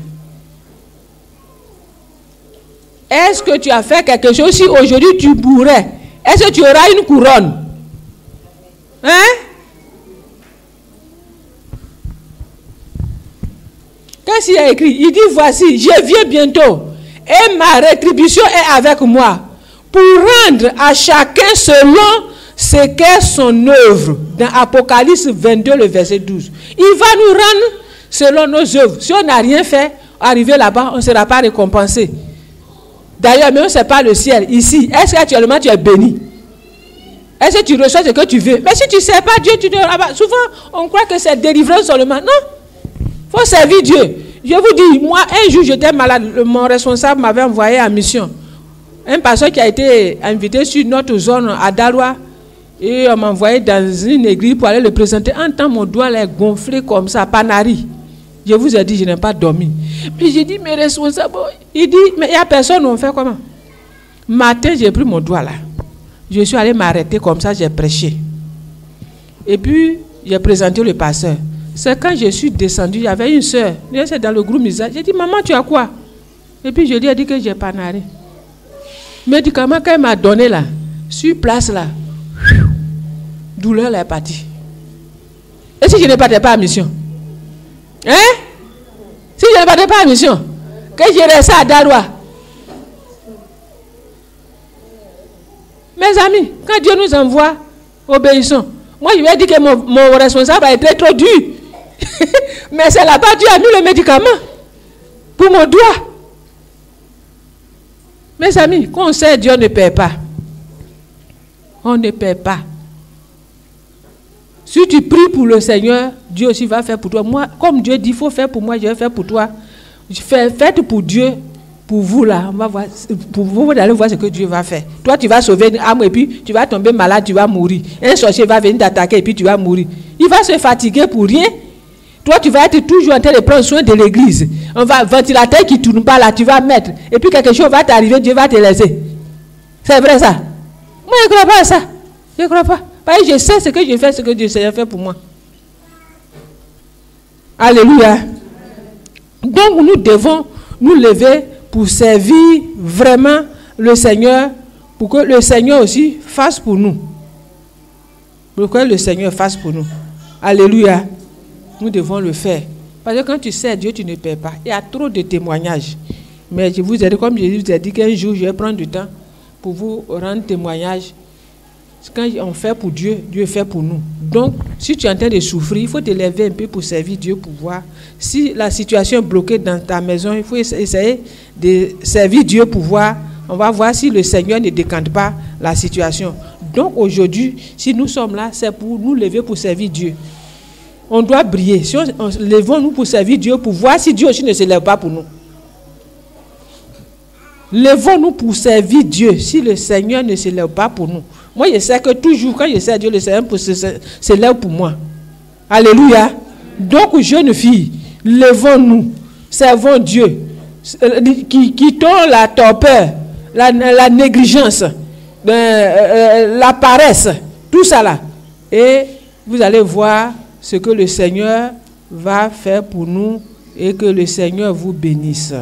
Est-ce que tu as fait quelque chose si aujourd'hui tu mourrais? Est-ce que tu auras une couronne? Hein? Qu'est-ce qu'il a écrit? Il dit, voici, je viens bientôt et ma rétribution est avec moi pour rendre à chacun selon ce qu'est son œuvre. Dans Apocalypse 22, le verset 12. Il va nous rendre selon nos œuvres. Si on n'a rien fait, arrivé là-bas, on ne sera pas récompensé. D'ailleurs, même ce n'est pas le ciel. Ici, est-ce qu'actuellement tu es béni? Est-ce que tu reçois ce que tu veux? Mais si tu ne sais pas Dieu, tu dois... Souvent, on croit que c'est délivrance seulement. Non. Il faut servir Dieu. Je vous dis, moi, un jour, j'étais malade. Mon responsable m'avait envoyé en mission. Un pasteur qui a été invité sur notre zone à Daroua. Et on m'a envoyé dans une église pour aller le présenter. En temps, mon doigt est gonflé comme ça, Panari. Je vous ai dit, je n'ai pas dormi. Puis j'ai dit, mes responsables, il dit, mais il n'y a personne, on fait comment? Matin, j'ai pris mon doigt là. Je suis allé m'arrêter comme ça, j'ai prêché. Et puis, j'ai présenté le pasteur. C'est quand je suis descendu, il y avait une soeur, c'est dans le groupe Misa. J'ai dit, maman, tu as quoi? Et puis je lui ai dit que j'ai panaré. Médicament qu'elle m'a donné là, sur place là, douleur là est partie. Et si je ne partais pas à mission? Hein? Si je ne partais pas à mission, que je restais à Daroua. Mes amis, quand Dieu nous envoie, obéissons. Moi, je lui ai dit que mon responsable a été trop dur. Mais c'est là-bas Dieu a mis le médicament pour mon doigt. Mes amis, quand on sait Dieu ne paie pas. On ne paie pas. Si tu pries pour le Seigneur, Dieu aussi va faire pour toi. Moi, comme Dieu dit, il faut faire pour moi, je vais faire pour toi. Faites pour Dieu, pour vous là. On va voir, pour vous allez voir ce que Dieu va faire. Toi, tu vas sauver une âme et puis tu vas tomber malade, tu vas mourir. Un sorcier va venir t'attaquer et puis tu vas mourir. Il va se fatiguer pour rien. Toi, tu vas être toujours en train de prendre soin de l'église. On va ventilateur qui ne tourne pas là, tu vas mettre. Et puis quelque chose va t'arriver, Dieu va te laisser. C'est vrai ça? Moi, je ne crois pas à ça. Je ne crois pas. Parce que je sais ce que je fais, ce que Dieu a fait pour moi. Alléluia. Donc, nous devons nous lever pour servir vraiment le Seigneur, pour que le Seigneur aussi fasse pour nous. Pour que le Seigneur fasse pour nous. Alléluia. Nous devons le faire. Parce que quand tu sais Dieu, tu ne perds pas. Il y a trop de témoignages. Mais je vous ai dit, comme je vous ai dit qu'un jour, je vais prendre du temps pour vous rendre témoignage. Quand on fait pour Dieu, Dieu fait pour nous. Donc, si tu es en train de souffrir, il faut te lever un peu pour servir Dieu, pour voir. Si la situation est bloquée dans ta maison, il faut essayer de servir Dieu pour voir. On va voir si le Seigneur ne décante pas la situation. Donc, aujourd'hui, si nous sommes là, c'est pour nous lever pour servir Dieu. On doit briller. Si on levons-nous pour servir Dieu, pour voir si Dieu aussi ne se lève pas pour nous. Levons-nous pour servir Dieu, si le Seigneur ne se lève pas pour nous. Moi, je sais que toujours, quand je sers Dieu, le Seigneur se lève pour moi. Alléluia. Donc, jeunes filles, levons-nous, servons Dieu. Quittons la torpeur, la négligence, la paresse, tout ça là. Et vous allez voir ce que le Seigneur va faire pour nous et que le Seigneur vous bénisse.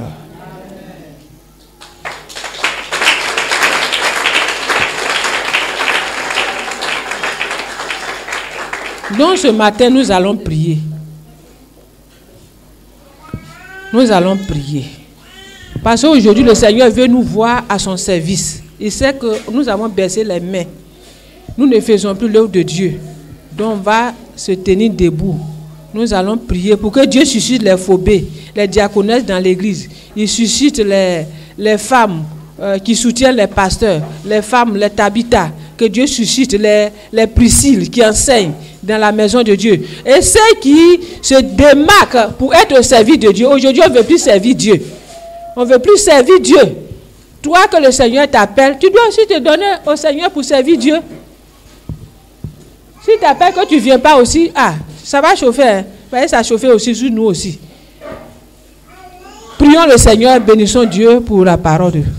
Donc ce matin, nous allons prier. Nous allons prier. Parce qu'aujourd'hui, le Seigneur veut nous voir à son service. Il sait que nous avons baissé les mains. Nous ne faisons plus l'œuvre de Dieu. Donc on va se tenir debout. Nous allons prier pour que Dieu suscite les phobées, les diaconesses dans l'église. Il suscite les femmes qui soutiennent les pasteurs, les femmes, les Tabitha. Que Dieu suscite les Priscilles qui enseignent dans la maison de Dieu. Et ceux qui se démarquent pour être servis de Dieu. Aujourd'hui, on ne veut plus servir Dieu. On ne veut plus servir Dieu. Toi que le Seigneur t'appelle, tu dois aussi te donner au Seigneur pour servir Dieu. Si tu t'appelles que tu ne viens pas aussi, ça va chauffer. Hein? Ça va chauffer aussi sur nous aussi. Prions le Seigneur, bénissons Dieu pour la parole de Dieu.